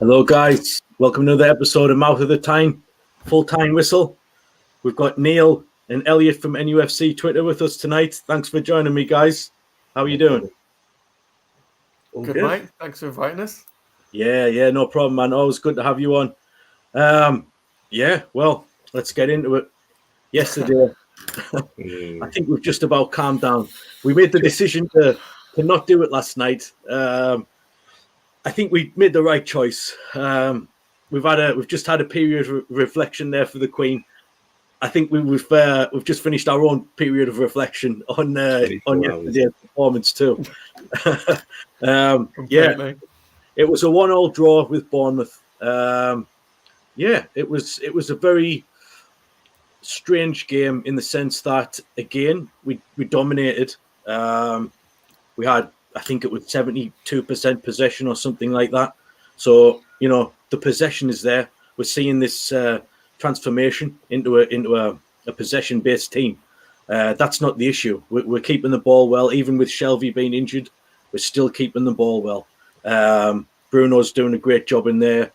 Hello, guys. Welcome to another episode of Mouth of the Tyne, Full-Tyne Whistle. We've got Neil and Elliott from NUFC Twitter with us tonight. Thanks for joining me, guys. How are you doing? All good, mate. Thanks for inviting us. Yeah, no problem, man. Always good to have you on. Well, let's get into it. Yesterday, I think we've just about calmed down. We made the decision to not do it last night. I think we made the right choice. We've just had a period of reflection there for the Queen. I think we've just finished our own period of reflection on yesterday's performance too. It was a 1-1 draw with Bournemouth. It was a very strange game in the sense that again we dominated. We had, I think it was 72% possession or something like that. So, the possession is there. We're seeing this transformation into a possession-based team. That's not the issue. We're keeping the ball well. Even with Shelby being injured, we're still keeping the ball well. Bruno's doing a great job in there.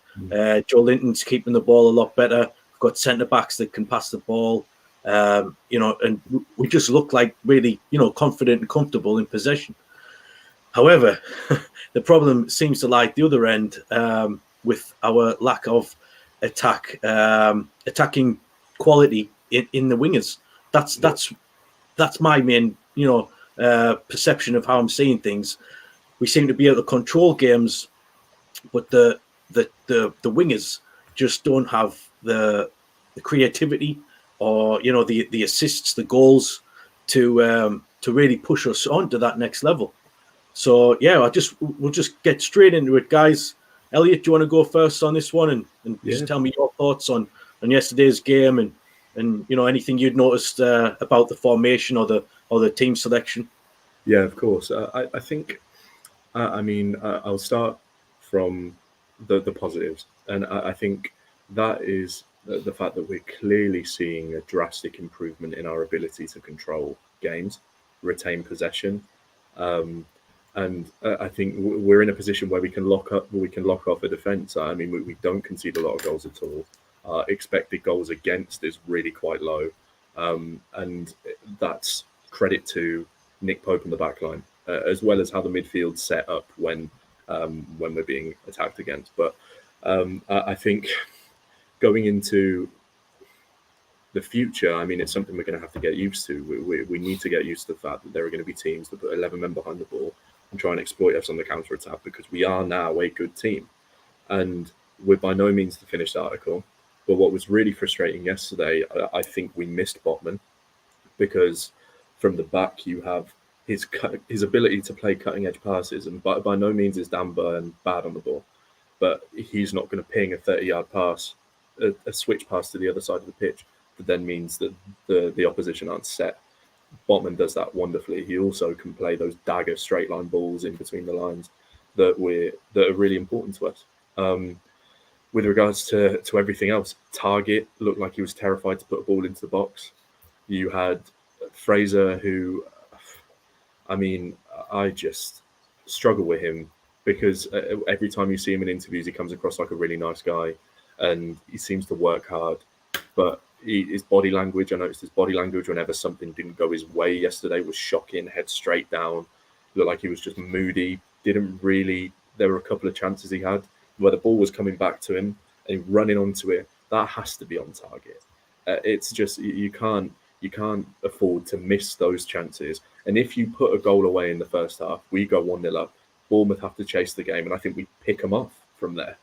Joe Linton's keeping the ball a lot better. We've got centre-backs that can pass the ball. And we just look like really, confident and comfortable in possession. However, the problem seems to lie at the other end with our lack of attacking quality in the wingers. That's my main perception of how I'm seeing things. We seem to be able to control games, but the wingers just don't have the creativity or the assists, the goals to really push us on to that next level. So we'll just get straight into it, guys. Elliott, do you want to go first on this one and just tell me your thoughts on yesterday's game and anything you'd noticed about the formation or the team selection? Yeah, of course. I think I'll start from the positives, and I think that is the fact that we're clearly seeing a drastic improvement in our ability to control games, retain possession. And I think we're in a position where we can lock off a defence. I mean, we don't concede a lot of goals at all. Expected goals against is really quite low, and that's credit to Nick Pope in the back line, as well as how the midfield's set up when we're being attacked against. But I think going into the future, I mean, it's something we're going to have to get used to. We need to get used to the fact that there are going to be teams that put 11 men behind the ball and try and exploit us on the counter-attack, because we are now a good team. And we're by no means the finished article. But what was really frustrating yesterday, I think we missed Botman, because from the back you have his ability to play cutting-edge passes, and by no means is Dan Burn bad on the ball. But he's not going to ping a 30-yard pass, a switch pass to the other side of the pitch, that then means that the opposition aren't set. Botman does that wonderfully. He also can play those dagger straight line balls in between the lines that are really important to us. With regards to everything else, Target looked like he was terrified to put a ball into the box. You had Fraser, who, I mean, I just struggle with him, because every time you see him in interviews, he comes across like a really nice guy and he seems to work hard. But his body language, I noticed his body language whenever something didn't go his way yesterday was shocking. Head straight down, looked like he was just moody. There were a couple of chances he had where the ball was coming back to him and running onto it. That has to be on target. It's just, you can't afford to miss those chances. And if you put a goal away in the first half, we go 1-0 up. Bournemouth have to chase the game, and I think we pick them off from there,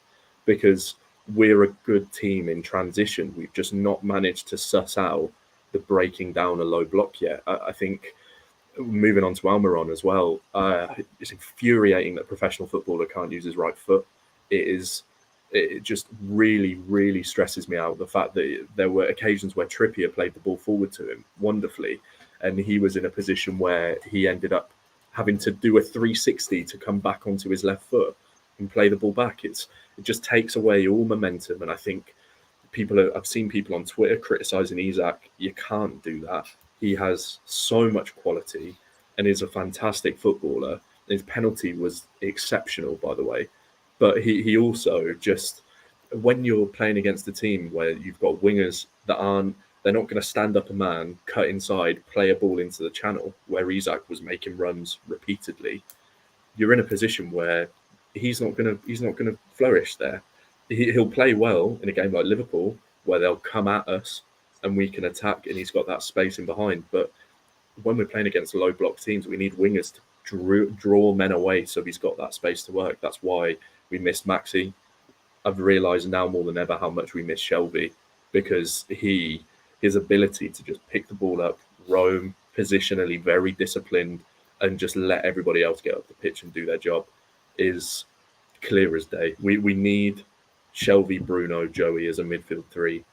because we're a good team in transition. We've just not managed to suss out the breaking down a low block yet. I think, moving on to Almiron as well, it's infuriating that a professional footballer can't use his right foot. It just really, really stresses me out, the fact that there were occasions where Trippier played the ball forward to him wonderfully, and he was in a position where he ended up having to do a 360 to come back onto his left foot and play the ball back. It just takes away all momentum. And I think I've seen people on Twitter criticizing Isak. You can't do that. He has so much quality and is a fantastic footballer. His penalty was exceptional, by the way. But he also just, when you're playing against a team where you've got wingers that they're not going to stand up a man, cut inside, play a ball into the channel where Isak was making runs repeatedly. You're in a position where he's not going to flourish there. He'll play well in a game like Liverpool where they'll come at us and we can attack, and he's got that space in behind. But when we're playing against low block teams, we need wingers to draw men away so he's got that space to work. That's why we missed Maxi. I've realised now more than ever how much we miss Shelvey, because his ability to just pick the ball up, roam, positionally very disciplined, and just let everybody else get up the pitch and do their job is clear as day. We need Shelvey, Bruno, Joey as a midfield three,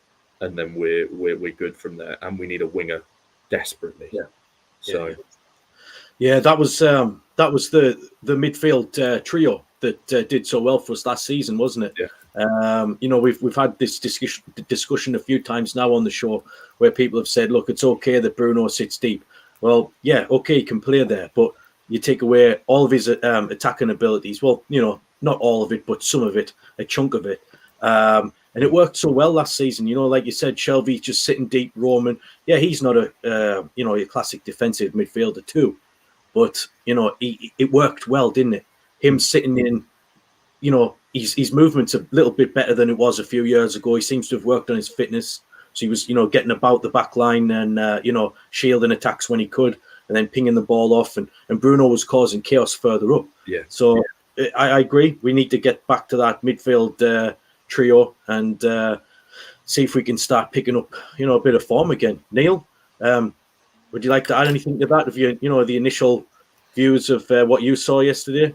and then we're good from there. And we need a winger desperately. Yeah. So, yeah, that was the midfield trio that did so well for us last season, wasn't it? Yeah. We've had this discussion a few times now on the show where people have said, look, it's okay that Bruno sits deep. Well, yeah, okay, he can play there, but you take away all of his attacking abilities. Well, not all of it, but some of it, a chunk of it. And it worked so well last season. Like you said, Shelvey just sitting deep, roaming. Yeah, he's not a classic defensive midfielder too, but it worked well, didn't it? Him sitting in, his movement's a little bit better than it was a few years ago. He seems to have worked on his fitness. So he was, getting about the back line and, shielding attacks when he could, and then pinging the ball off. And Bruno was causing chaos further up. Yeah. So I agree. We need to get back to that midfield trio and see if we can start picking up, a bit of form again. Neil, would you like to add anything to that? Of the initial views of what you saw yesterday?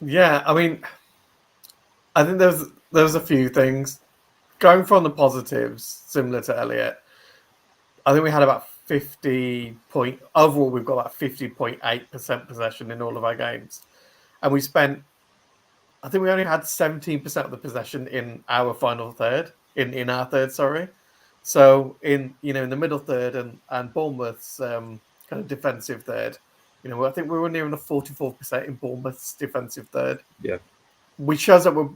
Yeah, I mean, I think there's a few things. Going from the positives, similar to Elliott, I think we had about overall we've got about 50.8% possession in all of our games. And I think we only had 17% of the possession in our final third, in our third, sorry. So in the middle third and Bournemouth's kind of defensive third, I think we were nearing the 44% in Bournemouth's defensive third. Yeah. Which shows that we're,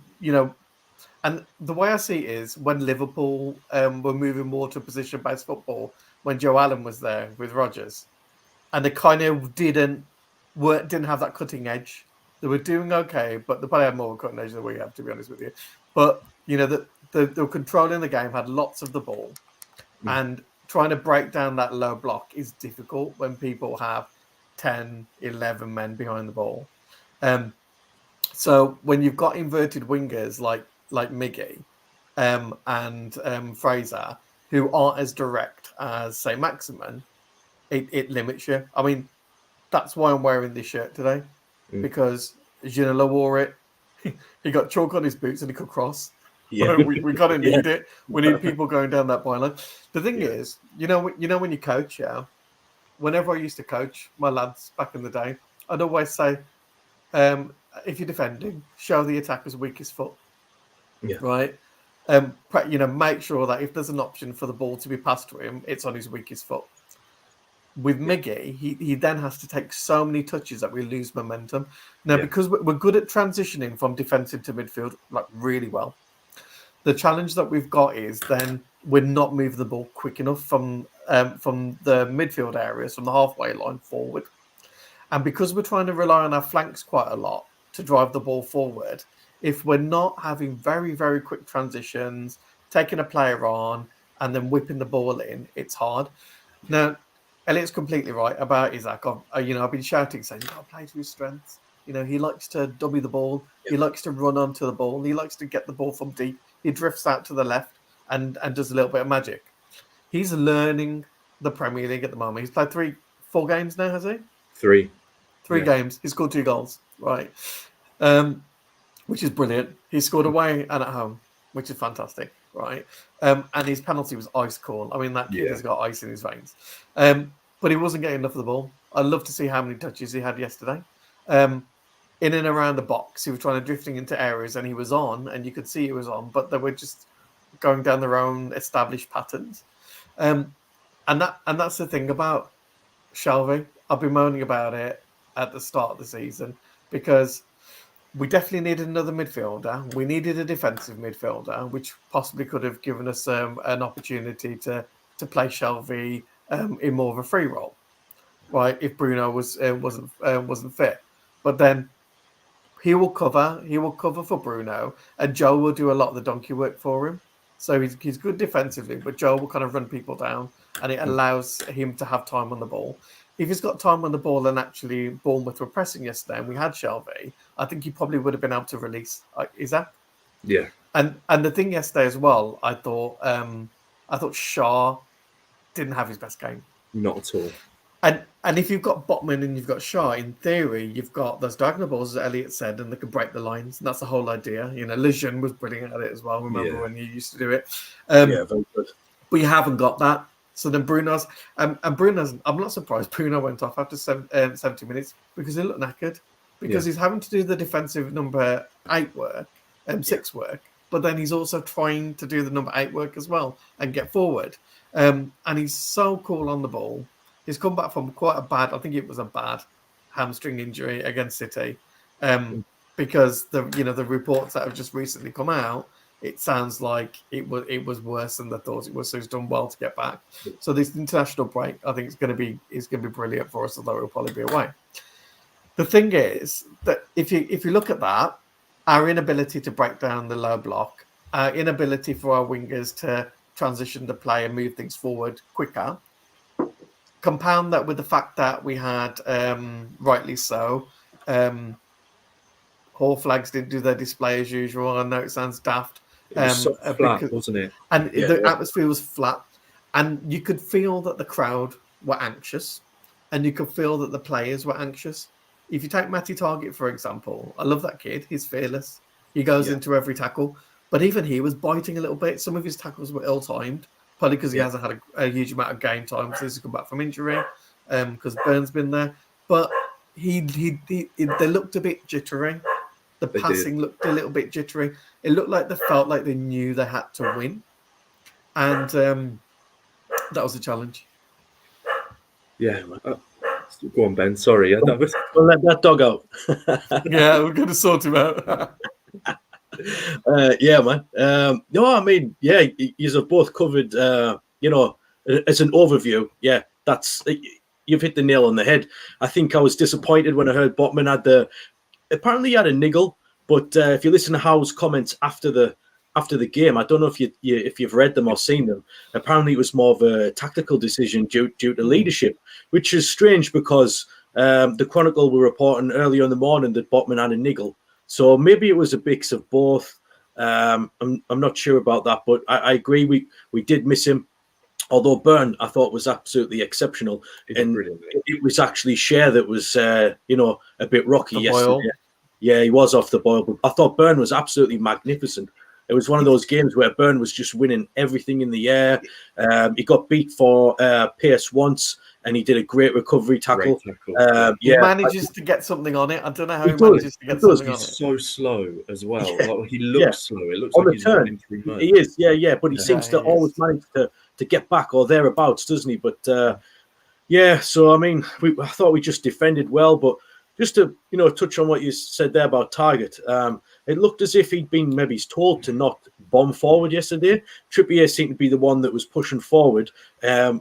and the way I see it is when Liverpool were moving more to position-based football, when Joe Allen was there with Rodgers, and they kind of didn't have that cutting edge. They were doing okay, but they probably had more cutting edge than we have, to be honest with you. But they were controlling the game, had lots of the ball, and trying to break down that low block is difficult when people have 10, 11 men behind the ball. So when you've got inverted wingers like Miggy and Fraser, who aren't as direct as, say, Maximin, it limits you. I mean, that's why I'm wearing this shirt today, because Ginola wore it. He got chalk on his boots and he could cross. Yeah. we kind of need it. We need people going down that byline. The thing is, when you coach, whenever I used to coach my lads back in the day, I'd always say, if you're defending, show the attacker's weakest foot. Yeah. Right? Make sure that if there's an option for the ball to be passed to him, it's on his weakest foot. With Miggy, he then has to take so many touches that we lose momentum. Now, because we're good at transitioning from defensive to midfield, like really well, the challenge that we've got is then we're not moving the ball quick enough from the midfield areas, from the halfway line forward. And because we're trying to rely on our flanks quite a lot to drive the ball forward, if we're not having very, very quick transitions, taking a player on and then whipping the ball in, it's hard. Now, Elliott's completely right about Isak. I've been shouting, saying, you've got to play to his strengths. He likes to dummy the ball. Yep. He likes to run onto the ball. He likes to get the ball from deep. He drifts out to the left and does a little bit of magic. He's learning the Premier League at the moment. He's played 4 games now, has he? 3. 3 games. He scored 2 goals, right? Which is brilliant. He scored away and at home, which is fantastic, right? And his penalty was ice cold. I mean, that kid has got ice in his veins. But he wasn't getting enough of the ball. I'd love to see how many touches he had yesterday. In and around the box, he was trying to drifting into areas, and he was on, and you could see he was on, but they were just going down their own established patterns. And that's the thing about Shelvey. I've been moaning about it at the start of the season because We definitely needed another midfielder. We needed a defensive midfielder, which possibly could have given us an opportunity to play Shelby in more of a free role, right? If Bruno wasn't fit, but then he will cover for Bruno, and Joe will do a lot of the donkey work for him. So he's good defensively, but Joe will kind of run people down, and it allows him to have time on the ball. If he's got time on the ball, and actually Bournemouth were pressing yesterday, and we had Shelby, I think he probably would have been able to release Isaac. Yeah. And the thing yesterday as well, I thought Shaw didn't have his best game. Not at all. And if you've got Botman and you've got Shaw, in theory, you've got those diagonal balls, as Elliott said, and they can break the lines. And that's the whole idea. You know, Lejeune was brilliant at it as well. Remember when he used to do it? Yeah, very good. But you haven't got that. So then Bruno's, and Bruno's, I'm not surprised Bruno went off after 70 minutes because he looked knackered. Because he's having to do the defensive number 8 work, 6 work, but then he's also trying to do the number 8 work as well and get forward. And he's so cool on the ball. He's come back from quite a bad, I think it was a bad hamstring injury against City. Because the reports that have just recently come out, it sounds like it was worse than they thought it was. So he's done well to get back. So this international break, I think, is going to be brilliant for us, although it'll probably be away. The thing is that if you look at that, our inability to break down the low block, our inability for our wingers to transition the play and move things forward quicker, compound that with the fact that we had, rightly so, Hall Flags didn't do their display as usual. I know it sounds daft. It was so flat, wasn't it? And the atmosphere was flat. And you could feel that the crowd were anxious. And you could feel that the players were anxious. If you take Matty Target, for example, I love that kid. He's fearless. He goes into every tackle. But even he was biting a little bit. Some of his tackles were ill-timed, probably because he hasn't had a huge amount of game time since he's come back from injury, because Burns been there. But they looked a bit jittery. The passing looked a little bit jittery. It looked like they felt like they knew they had to win. And that was the challenge. Yeah. Go on, Ben. Sorry. We'll let that dog out. Yeah, we're going to sort him out. Yeah, man. No, I mean, yeah, you've both covered, as an overview. Yeah, you've hit the nail on the head. I think I was disappointed when I heard Botman apparently he had a niggle, but if you listen to Howe's comments after the game, I don't know if you've read them or seen them. Apparently, it was more of a tactical decision due to leadership, which is strange because the Chronicle were reporting earlier in the morning that Botman had a niggle. So maybe it was a mix of both. I'm not sure about that, but I agree we did miss him. Although Byrne, I thought, was absolutely exceptional, and it was actually Share that was a bit rocky yesterday. Yeah, he was off the boil, but I thought Byrne was absolutely magnificent. It was one of those games where Byrne was just winning everything in the air. He got beat for pace once, and he did a great recovery tackle. He manages to get something on it. I don't know how he manages to get something on it. He's so slow as well. Yeah. Like, he looks slow. It looks on like he's running through mud. He is, but he seems to always manage to get back or thereabouts, doesn't he? But so I mean, I thought we just defended well, but just to touch on what you said there about Target, it looked as if he'd been maybe told to not bomb forward yesterday. Trippier seemed to be the one that was pushing forward,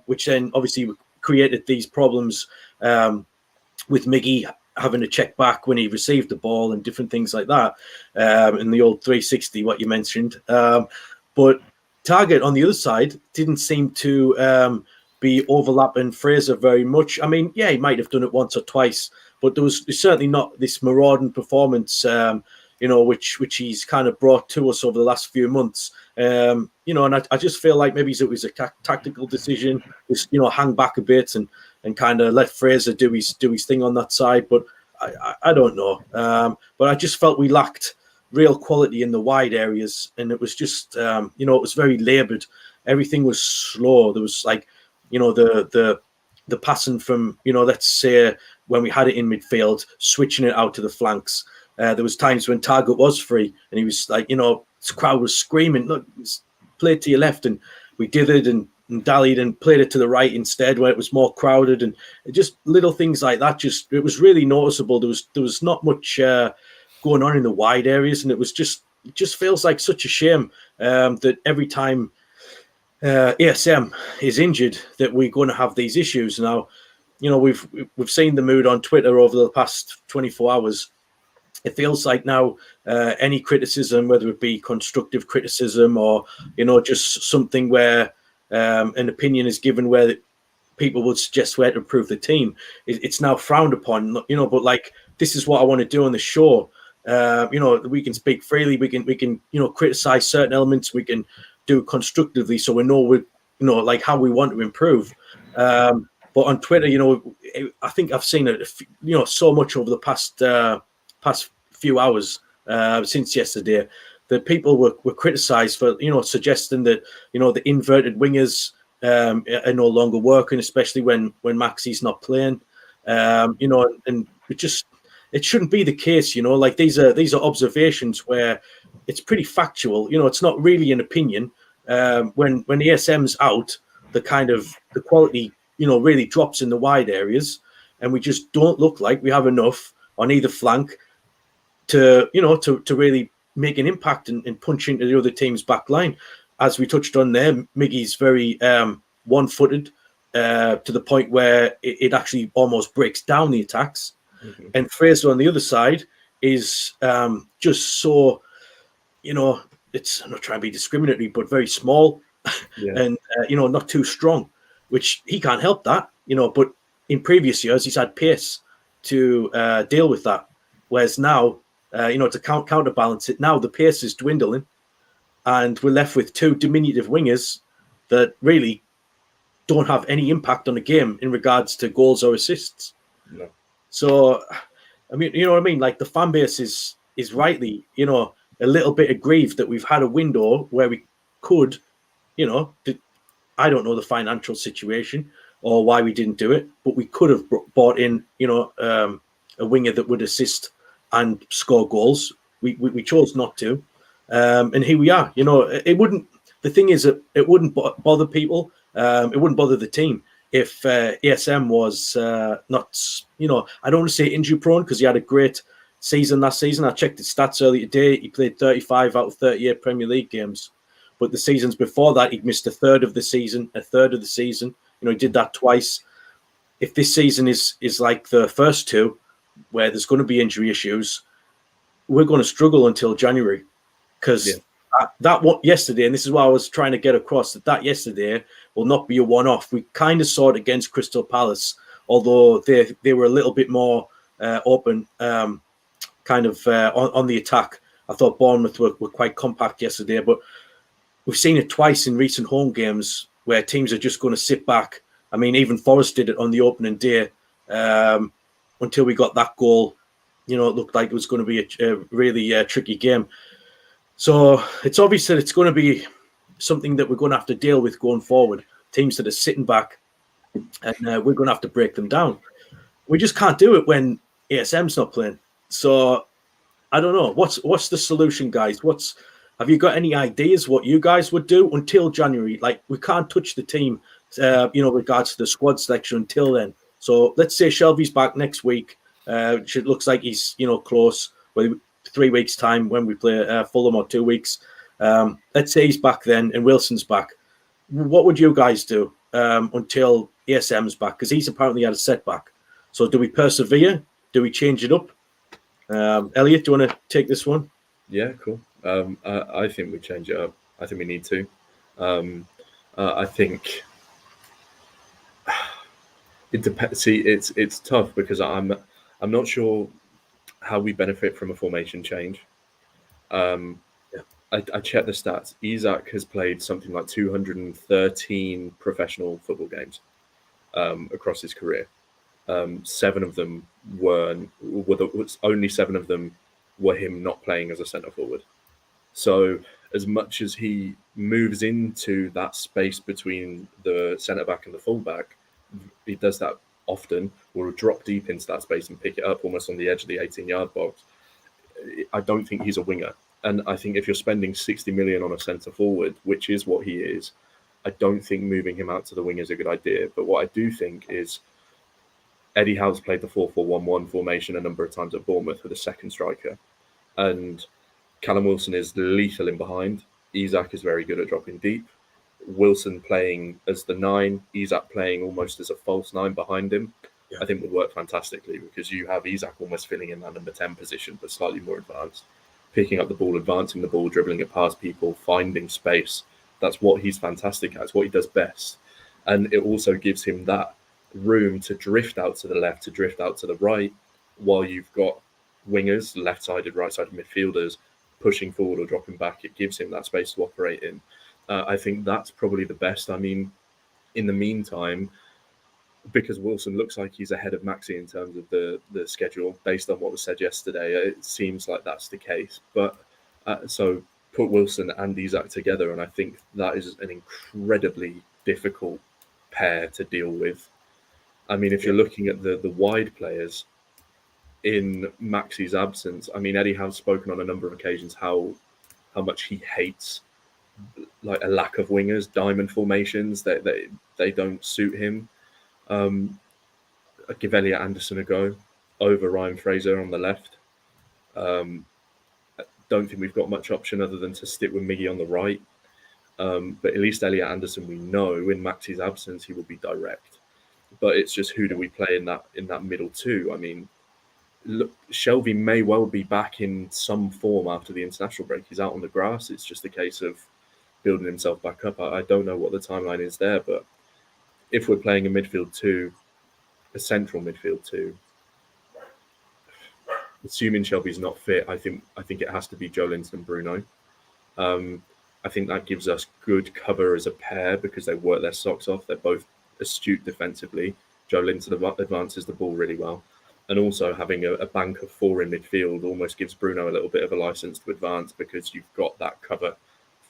which then obviously created these problems with Miggy having to check back when he received the ball and different things like that in the old 360, what you mentioned. But Target on the other side didn't seem to be overlapping Fraser very much. I mean, he might have done it once or twice, but there was certainly not this marauding performance, which he's kind of brought to us over the last few months. And I just feel like maybe it was a tactical decision, just hang back a bit and kind of let Fraser do his thing on that side. But I don't know. But I just felt we lacked real quality in the wide areas, and it was just it was very laboured. Everything was slow. There was like the passing from let's say when we had it in midfield, switching it out to the flanks. There was times when Target was free and he was like, the crowd was screaming, look, play it to your left, and we dithered and dallied and played it to the right instead where it was more crowded, and just little things like that. Just it was really noticeable. There was not much going on in the wide areas, and it just feels like such a shame that every time ASM is injured that we're going to have these issues. Now, we've seen the mood on Twitter over the past 24 hours. It feels like now any criticism, whether it be constructive criticism or just something where an opinion is given where people would suggest where to improve the team, it's now frowned upon. But like, this is what I want to do on the show. We can speak freely. We can criticize certain elements. We can do it constructively, so we know like how we want to improve. But on Twitter, I think I've seen it, so much over the past few hours since yesterday that people were criticized for suggesting that the inverted wingers are no longer working, especially when Maxi's not playing. And it shouldn't be the case. Like these are observations where it's pretty factual. It's not really an opinion. When ASM's out, the quality really drops in the wide areas, and we just don't look like we have enough on either flank to really make an impact and punch into the other team's back line. As we touched on there, Miggy's very one-footed to the point where it actually almost breaks down the attacks. Mm-hmm. And Fraser on the other side is just so, I'm not trying to be discriminatory, but very small and, not too strong, which he can't help that, but in previous years, he's had pace to deal with that. Whereas now, to counterbalance it, now the pace is dwindling and we're left with two diminutive wingers that really don't have any impact on the game in regards to goals or assists. No. So, I mean, you know what I mean? Like the fan base is rightly, a little bit aggrieved that we've had a window where we could, I don't know the financial situation or why we didn't do it, but we could have brought in, a winger that would assist and score goals. We chose not to. And here we are. It wouldn't, the thing is that it wouldn't bother people. It wouldn't bother the team if ASM was not, I don't want to say injury prone because he had a great season last season. I checked his stats earlier today. He played 35 out of 38 Premier League games. But the seasons before that, he'd missed a third of the season. He did that twice. If this season is like the first two, where there's going to be injury issues, we're going to struggle until January. Because that one yesterday, and this is what I was trying to get across, that yesterday will not be a one-off. We kind of saw it against Crystal Palace, although they were a little bit more open, on the attack. I thought Bournemouth were quite compact yesterday, but we've seen it twice in recent home games where teams are just going to sit back. I mean, even Forest did it on the opening day until we got that goal. It looked like it was going to be a really tricky game. So it's obvious that it's going to be something that we're going to have to deal with going forward. Teams that are sitting back, and we're going to have to break them down. We just can't do it when ASM's not playing. So I don't know. What's the solution, guys? Have you got any ideas what you guys would do until January? Like, we can't touch the team, regards to the squad selection until then. So let's say Shelby's back next week. Which it looks like he's, close. Well, 3 weeks' time when we play Fulham, or 2 weeks. Let's say he's back then and Wilson's back. What would you guys do until ASM's back? Because he's apparently had a setback. So do we persevere? Do we change it up? Elliott, do you want to take this one? Yeah, cool. I think we change it up. I think we need to. I think it depends. See, it's tough because I'm not sure how we benefit from a formation change. I checked the stats. Isak has played something like 213 professional football games across his career. 7 of them only 7 of them were him not playing as a centre forward. So as much as he moves into that space between the centre back and the full back, he does that often, will drop deep into that space and pick it up almost on the edge of the 18-yard box. I don't think he's a winger. And I think if you're spending 60 million on a centre forward, which is what he is, I don't think moving him out to the wing is a good idea. But what I do think is Eddie Howe's played the 4-4-1-1 formation a number of times at Bournemouth with a second striker. and Callum Wilson is lethal in behind. Isak is very good at dropping deep. Wilson playing as the 9, Isak playing almost as a false 9 behind him, Yeah. I think would work fantastically, because you have Isak almost filling in that number 10 position, but slightly more advanced, picking up the ball, advancing the ball, dribbling it past people, finding space. That's what he's fantastic at. It's what he does best. And it also gives him that room to drift out to the left, to drift out to the right, while you've got wingers, left-sided, right-sided midfielders pushing forward or dropping back. It gives him that space to operate in. I think that's probably the best. I mean, in the meantime, because Wilson looks like he's ahead of Maxi in terms of the schedule, based on what was said yesterday, it seems like that's the case. But so put Wilson and Isak together, and I think that is an incredibly difficult pair to deal with. I mean, if you're looking at the wide players in Maxi's absence, I mean, Eddie has spoken on a number of occasions how much he hates like a lack of wingers, diamond formations, that they don't suit him. I'd give Elliott Anderson a go over Ryan Fraser on the left. I don't think we've got much option other than to stick with Miggy on the right. But at least Elliott Anderson, we know in Maxi's absence he will be direct. But it's just, who do we play in that middle two? I mean, look, Shelby may well be back in some form after the international break. He's out on the grass. It's just a case of building himself back up. I don't know what the timeline is there, but if we're playing a midfield two, a central midfield two, assuming Shelby's not fit, I think it has to be Joe Linton and Bruno. I think that gives us good cover as a pair because they work their socks off. They're both astute defensively. Joe Linton advances the ball really well. And also having a bank of 4 in midfield almost gives Bruno a little bit of a license to advance, because you've got that cover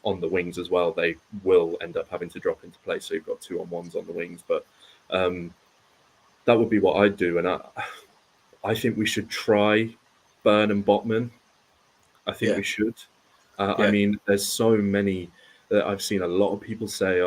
on the wings as well. They will end up having to drop into play, so you've got 2-on-1s on the wings. But that would be what I'd do. And I think we should try Burn and Botman. I think we should. I mean, there's so many that I've seen a lot of people say,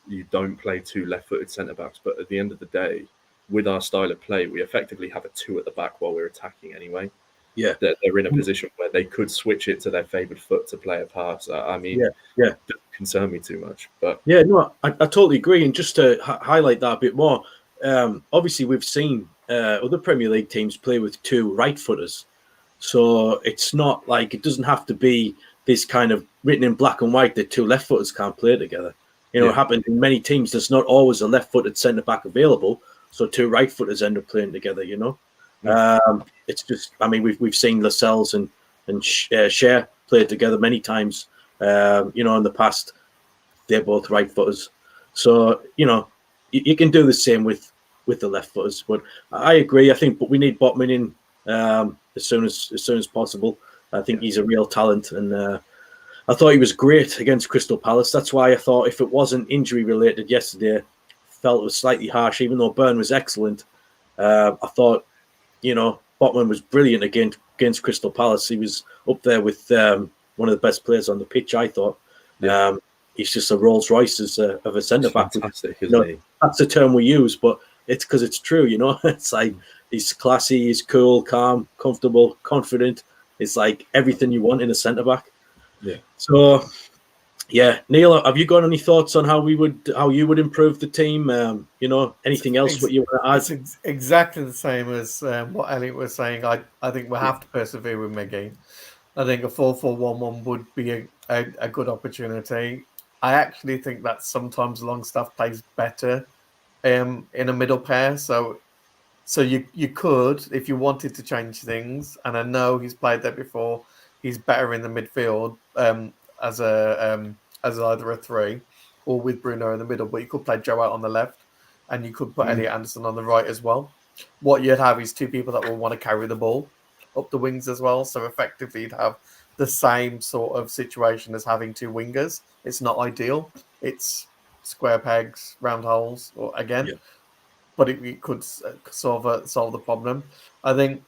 you don't play 2 left-footed centre-backs. But at the end of the day, with our style of play, we effectively have a 2 at the back while we're attacking anyway. Yeah. They're in a position where they could switch it to their favoured foot to play a pass. I mean, it doesn't concern me too much. But yeah, no, I totally agree. And just to highlight that a bit more, obviously we've seen other Premier League teams play with 2 right-footers. So it's not like, it doesn't have to be this kind of written in black and white that 2 left-footers can't play together. It happens in many teams. There's not always a left-footed centre-back available, so 2 right-footers end up playing together, It's just, I mean, we've seen Lascelles and Cher play together many times, in the past. They're both right-footers. So, you can do the same with the left-footers. But I agree. I think but we need Botman in as soon as possible. I think he's a real talent, and I thought he was great against Crystal Palace. That's why I thought, if it wasn't injury related yesterday, felt it was slightly harsh. Even though Burn was excellent, I thought Botman was brilliant against Crystal Palace. He was up there with one of the best players on the pitch, I thought. He's just a Rolls Royce of a centre back. Fantastic, isn't he? That's the term we use, but it's because it's true. It's like he's classy, he's cool, calm, comfortable, confident. It's like everything you want in a centre back. Yeah. So, Neil, have you got any thoughts on how you would improve the team? Anything else what you want to add? It's exactly the same as what Elliott was saying. I think we have to persevere with Miggy. I think a 4-4-1-1 would be a good opportunity. I actually think that sometimes Longstaff plays better in a middle pair. So you could, if you wanted to change things, and I know he's played there before, he's better in the midfield as either a 3 or with Bruno in the middle, but you could play Joe out on the left and you could put Elliott Anderson on the right as well. What you'd have is 2 people that will want to carry the ball up the wings as well. So effectively you'd have the same sort of situation as having 2 wingers. It's not ideal. It's square pegs, round holes, or again. Yeah. But it could solve the problem. I think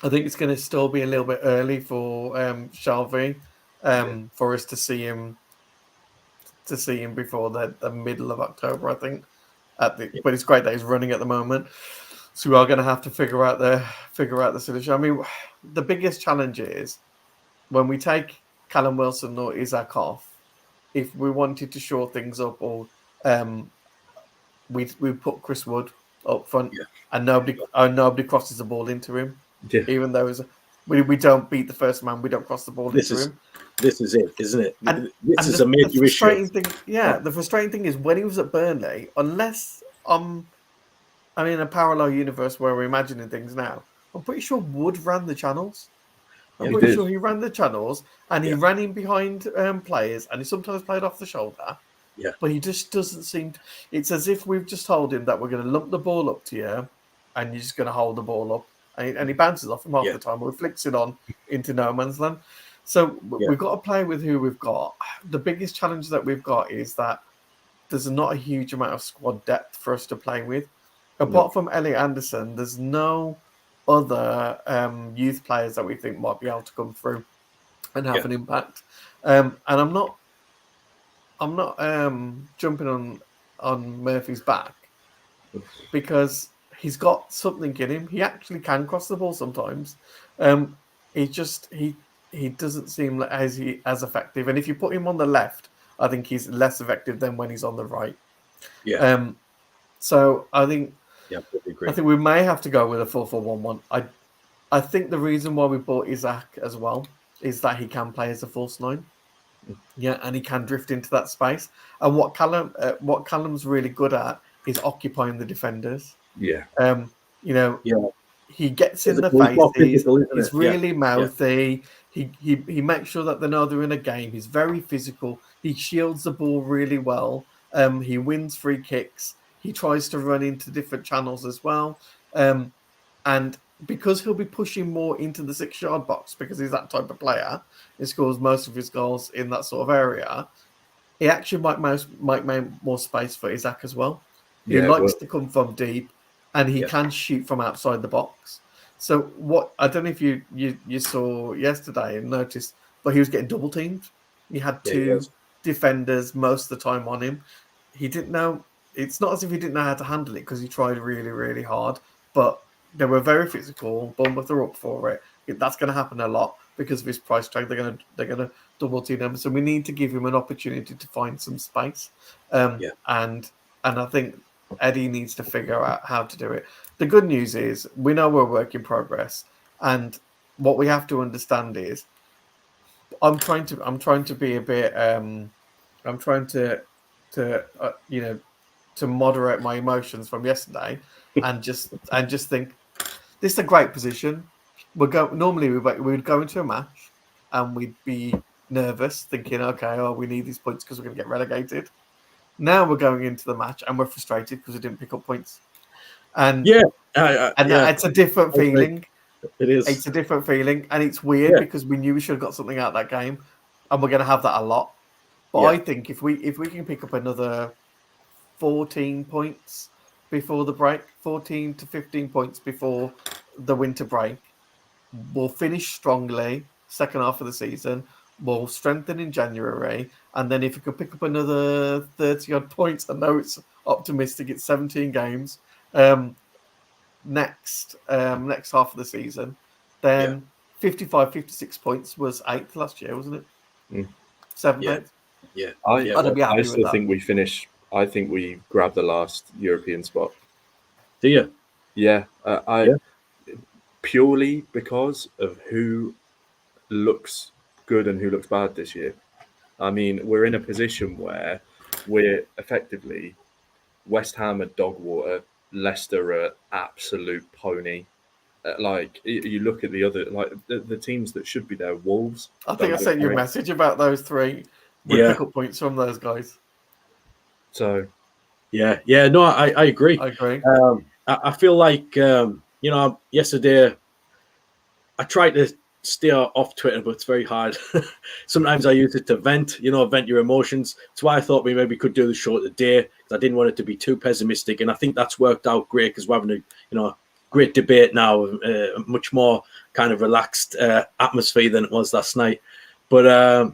it's going to still be a little bit early for Shelby for us to see him before the middle of October, I think. But it's great that he's running at the moment. So we are going to have to figure out the solution. I mean, the biggest challenge is when we take Callum Wilson or Isaac off. If we wanted to shore things up, or we put Chris Wood up front, and nobody crosses the ball into him. Yeah. Even though we don't beat the first man, we don't cross the ball into him. This is it, isn't it? This is the, a major issue. The frustrating thing is when he was at Burnley, unless I'm in a parallel universe where we're imagining things now, I'm pretty sure Wood ran the channels. I'm pretty sure he ran the channels, and he ran in behind players, and he sometimes played off the shoulder. Yeah. But he just doesn't seem to, it's as if we've just told him that we're going to lump the ball up to you, and you're just going to hold the ball up. And he bounces off him half the time, or flicks it on into no man's land. So we've got to play with who we've got. The biggest challenge that we've got is that there's not a huge amount of squad depth for us to play with. Apart from Elliott Anderson, there's no other youth players that we think might be able to come through and have an impact. And I'm not jumping on Murphy's back because he's got something in him. He actually can cross the ball sometimes. He doesn't seem as effective. And if you put him on the left, I think he's less effective than when he's on the right. Yeah. So I think agree. I think we may have to go with a 4-4-1-1. I think the reason why we bought Isaac as well is that he can play as a false nine. Yeah, and he can drift into that space. And what Callum's really good at is occupying the defenders. Yeah. He gets in the face. He's really mouthy. He makes sure that they know they're in a game. He's very physical. He shields the ball really well. He wins free kicks. He tries to run into different channels as well. And because he'll be pushing more into the 6-yard box because he's that type of player, he scores most of his goals in that sort of area. He actually might make more space for Isaac as well. He likes to come from deep, and he can shoot from outside the box. So what I don't know if you saw yesterday and noticed, but he was getting double teamed. He had two defenders most of the time on him. He didn't know. It's not as if he didn't know how to handle it because he tried really, really hard. But they were very physical. Bournemouth are up for it. That's going to happen a lot because of his price tag. They're going to double team him. So we need to give him an opportunity to find some space. And I think Eddie needs to figure out how to do it. The good news is we know we're a work in progress, and what we have to understand is I'm trying to be a bit I'm trying to moderate my emotions from yesterday and just think this is a great position. Normally we would go into a match and we'd be nervous thinking, okay, we need these points because we're going to get relegated. Now we're going into the match and we're frustrated because we didn't pick up points. And it's a different feeling. It is. It's a different feeling, and it's weird because we knew we should have got something out of that game, and we're going to have that a lot. But I think if we can pick up another 14 points before the break, 14 to 15 points before the winter break, we'll finish strongly. Second half of the season, we'll strengthen in January, and then if we can pick up another 30 odd points, I know it's optimistic. It's 17 games. Next half of the season, then 56 points was 8th last year, wasn't it? 7th. I still think we finish. I think we grab the last European spot. Do you? Yeah, purely because of who looks good and who looks bad this year. I mean, we're in a position where we're effectively West Ham at dog water, Leicester are absolute pony. You look at the other, the teams that should be there. Wolves. I think I sent you a message about those three. We'll pick up points from those guys. So, no, I agree. I agree. I feel like yesterday I tried to stay off Twitter, but it's very hard. Sometimes I use it to vent your emotions. That's why I thought we maybe could do the show today, because I didn't want it to be too pessimistic, and I think that's worked out great because we're having a great debate now, a much more kind of relaxed atmosphere than it was last night. But I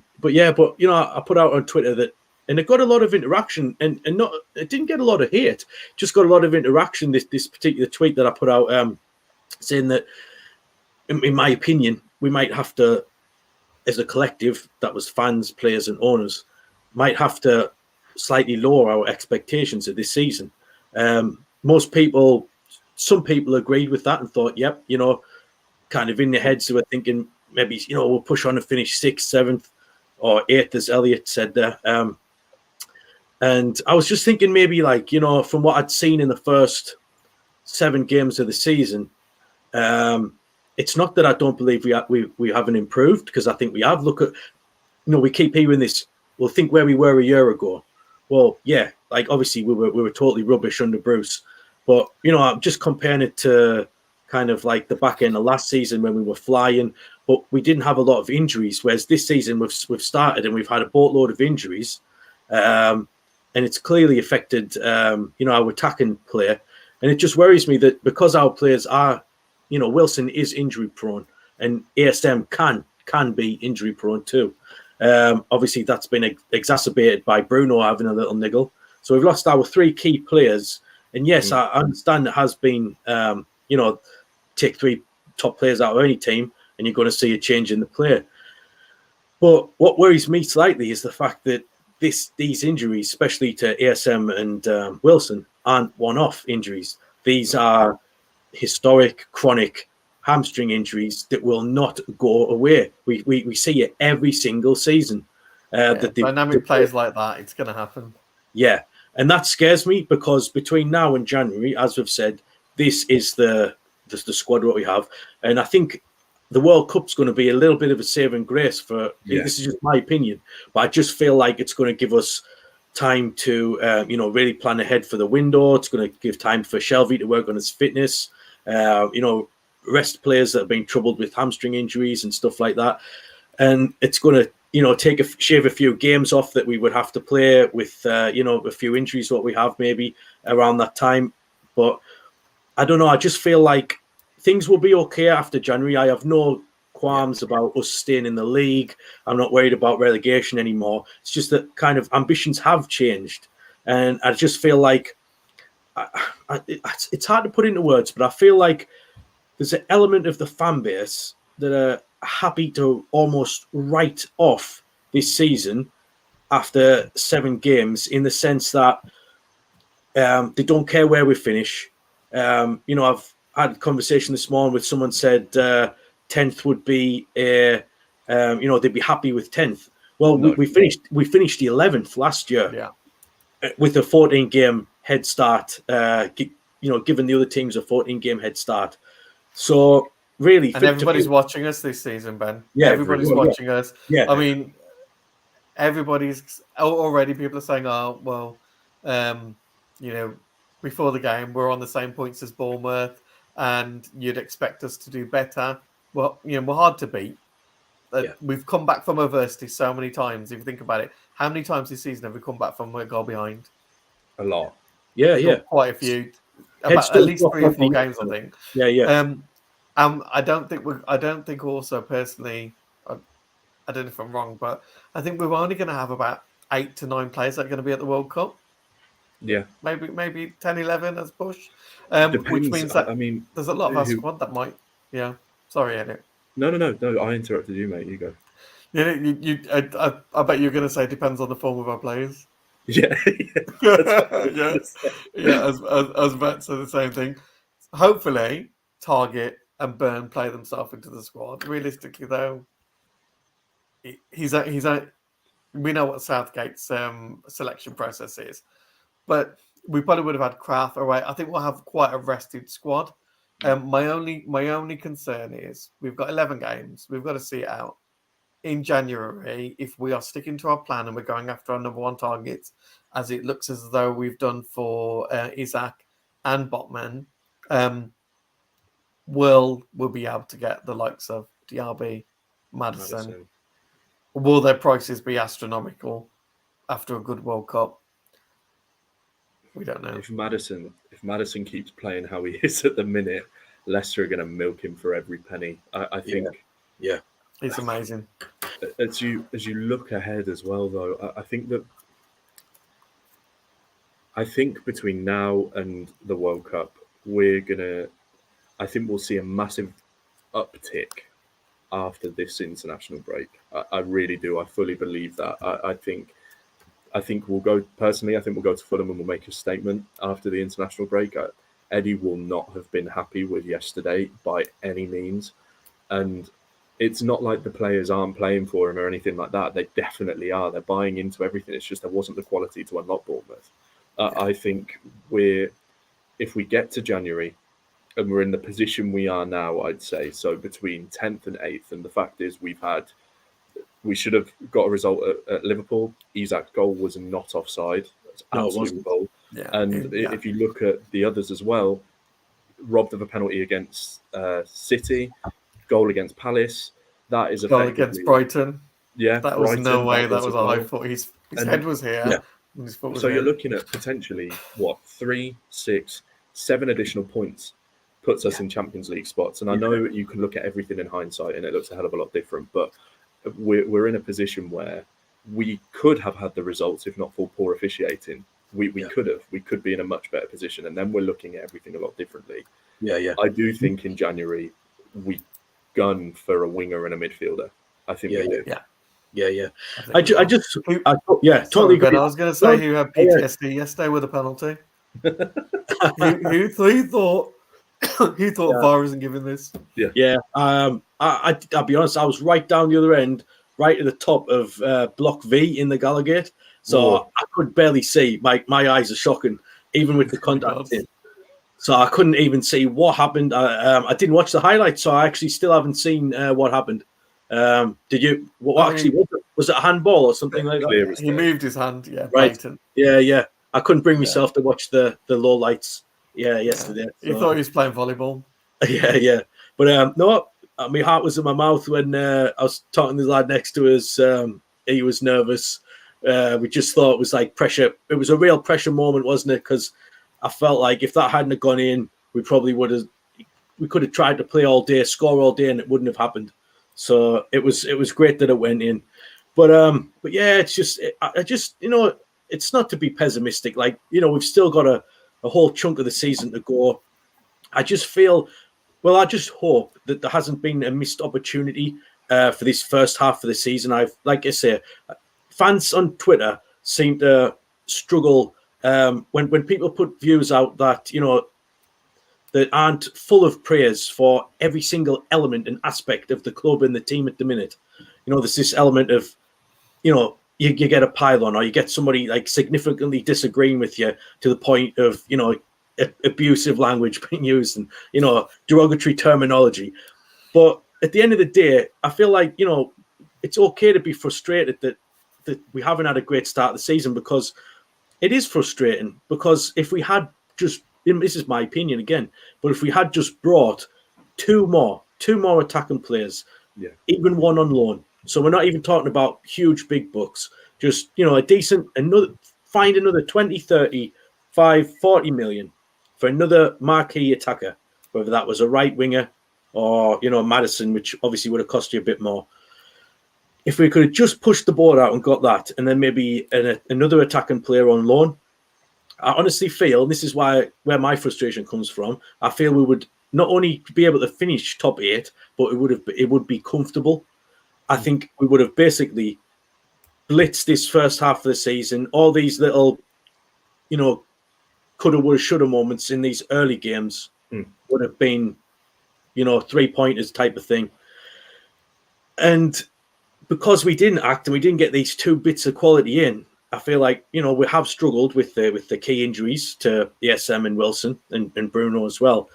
put out on Twitter that and it got a lot of interaction, and not it didn't get a lot of hate, just got a lot of interaction. This particular tweet that I put out, saying that, in my opinion, we might have to, as a collective, that was fans, players, and owners, might have to slightly lower our expectations of this season. Most people, some people agreed with that and thought, yep, kind of in their heads they were thinking maybe, we'll push on and finish 6th, 7th, or 8th, as Elliott said there. And I was just thinking maybe, like, from what I'd seen in the first 7 games of the season, it's not that I don't believe we haven't improved, because I think we have. Look at, we keep hearing this, we'll think where we were a year ago. Well, yeah, like, obviously we were totally rubbish under Bruce. But, I'm just comparing it to kind of like the back end of last season when we were flying, but we didn't have a lot of injuries. Whereas this season we've started and we've had a boatload of injuries. And it's clearly affected, our attacking player. And it just worries me that because our players are, Wilson is injury prone, and ASM can be injury prone too. Obviously, that's been exacerbated by Bruno having a little niggle. So we've lost our 3 key players. And yes, I understand it has been, take 3 top players out of any team, and you're going to see a change in the player. But what worries me slightly is the fact that these injuries, especially to ASM and Wilson, aren't one-off injuries. These are historic, chronic hamstring injuries that will not go away. We see it every single season. Dynamic players like that, it's going to happen. Yeah, and that scares me, because between now and January, as we've said, this is the squad what we have. And I think the World Cup's going to be a little bit of a saving grace for, this is just my opinion, but I just feel like it's going to give us time to, really plan ahead for the window. It's going to give time for Shelby to work on his fitness, rest players that have been troubled with hamstring injuries and stuff like that. And it's going to, shave a few games off that we would have to play with, a few injuries, what we have maybe around that time. But I don't know. I just feel like things will be okay after January. I have no qualms about us staying in the league. I'm not worried about relegation anymore. It's just that kind of ambitions have changed. And I just feel like it's hard to put into words, but I feel like there's an element of the fan base that are happy to almost write off this season after 7 games, in the sense that they don't care where we finish. I've had a conversation this morning with someone said 10th would be they'd be happy with 10th. Well, no. we finished the 11th last year, with a 14-game head start. Giving the other teams a 14-game head start. So really, and everybody's watching us this season, Ben. Yeah, everybody's watching us. Yeah, I mean, everybody's already. People are saying, "Oh, well, before the game, we're on the same points as Bournemouth, and you'd expect us to do better." Well, we're hard to beat. We've come back from adversity so many times. If you think about it, how many times this season have we come back from a goal behind? A lot. Yeah. Quite a few. About at least 3 or 4 games, I think. Yeah. I don't think also personally, I don't know if I'm wrong, but I think we're only going to have about 8 to 9 players that are going to be at the World Cup. Yeah. Maybe 10, 11 as push. Depends. Which means that there's a lot of our squad that might. Yeah. Sorry, Elliott. No. I interrupted you, mate. You go. I bet you're going to say it depends on the form of our players. Yeah. As Matt said the same thing. Hopefully, Target and Byrne play themselves into the squad. Realistically, though, we know what Southgate's selection process is, but we probably would have had Kraft away. I think we'll have quite a rested squad. My only concern is we've got 11 games. We've got to see it out. In January, if we are sticking to our plan and we're going after our number 1 targets, as it looks as though we've done for Isaac and Botman, we'll be able to get the likes of Diaby, Maddison. Will their prices be astronomical after a good World Cup? We don't know. If Maddison keeps playing how he is at the minute, Leicester are going to milk him for every penny. I think. Yeah. It's amazing. As you look ahead as well, though, I think that I think between now and the World Cup, I think we'll see a massive uptick after this international break. I really do. I fully believe that. I think we'll go personally. I think we'll go to Fulham and we'll make a statement after the international break. Eddie will not have been happy with yesterday by any means, and it's not like the players aren't playing for him or anything like that. They definitely are. They're buying into everything. It's just there wasn't the quality to unlock Bournemouth. I think if we get to January and we're in the position we are now, I'd say, so between 10th and 8th, and the fact is we should have got a result at Liverpool. Isak's goal was not offside. That's absolute goal. Yeah, and if you look at the others as well, robbed of a penalty against City, goal against Palace, that is goal against Brighton. Yeah, that was no way. That was a high foot. His head was here. Yeah. And his foot was so here. You're looking at potentially 3, 6, 7 additional points puts us in Champions League spots. And I know you can look at everything in hindsight and it looks a hell of a lot different, but we're in a position where we could have had the results if not for poor officiating. We could be in a much better position, and then we're looking at everything a lot differently. I do think in January we gun for a winger and a midfielder. I think we do. Totally agree. I was going to say who had PTSD yesterday with a penalty. who thought VAR isn't giving this? I'll be honest. I was right down the other end, right at the top of Block V in the Gallagher, so I could barely see. My eyes are shocking, even with the contact in. So I couldn't even see what happened. I didn't watch the highlights, so I actually still haven't seen what happened. Did you? Was it a handball or something like that? He moved his hand. Yeah, right. Yeah. I couldn't bring myself to watch the low lights. Yesterday. He thought he was playing volleyball. Yeah. But no, my heart was in my mouth when I was talking to the lad next to us. He was nervous. We just thought it was like pressure. It was a real pressure moment, wasn't it? Because I felt like if that hadn't gone in, we probably would have. We could have tried to play all day, score all day, and it wouldn't have happened. So it was great that it went in. But yeah, it's just it's not to be pessimistic. Like, we've still got a whole chunk of the season to go. I just hope that there hasn't been a missed opportunity for this first half of the season. Like I say, fans on Twitter seem to struggle when people put views out that, that aren't full of praise for every single element and aspect of the club and the team at the minute. There's this element of, you get a pile-on or you get somebody like significantly disagreeing with you to the point of, abusive language being used and, derogatory terminology. But at the end of the day, I feel like, it's okay to be frustrated that we haven't had a great start of the season, because it is frustrating. Because if we had just, this is my opinion again, but if we had just brought two more attacking players, even one on loan, so we're not even talking about huge big bucks, just, find another 20, 30, 40 million for another marquee attacker, whether that was a right winger or, Madison, which obviously would have cost you a bit more. If we could have just pushed the board out and got that, and then maybe another attacking player on loan, I honestly feel, and this is where my frustration comes from, I feel we would not only be able to finish top 8, but it would be comfortable. I think we would have basically blitzed this first half of the season. All these little, coulda, woulda, shoulda moments in these early games would have been, 3-pointers type of thing. And because we didn't act and we didn't get these 2 bits of quality in, I feel like, we have struggled with the key injuries to ESM and Wilson and Bruno as well.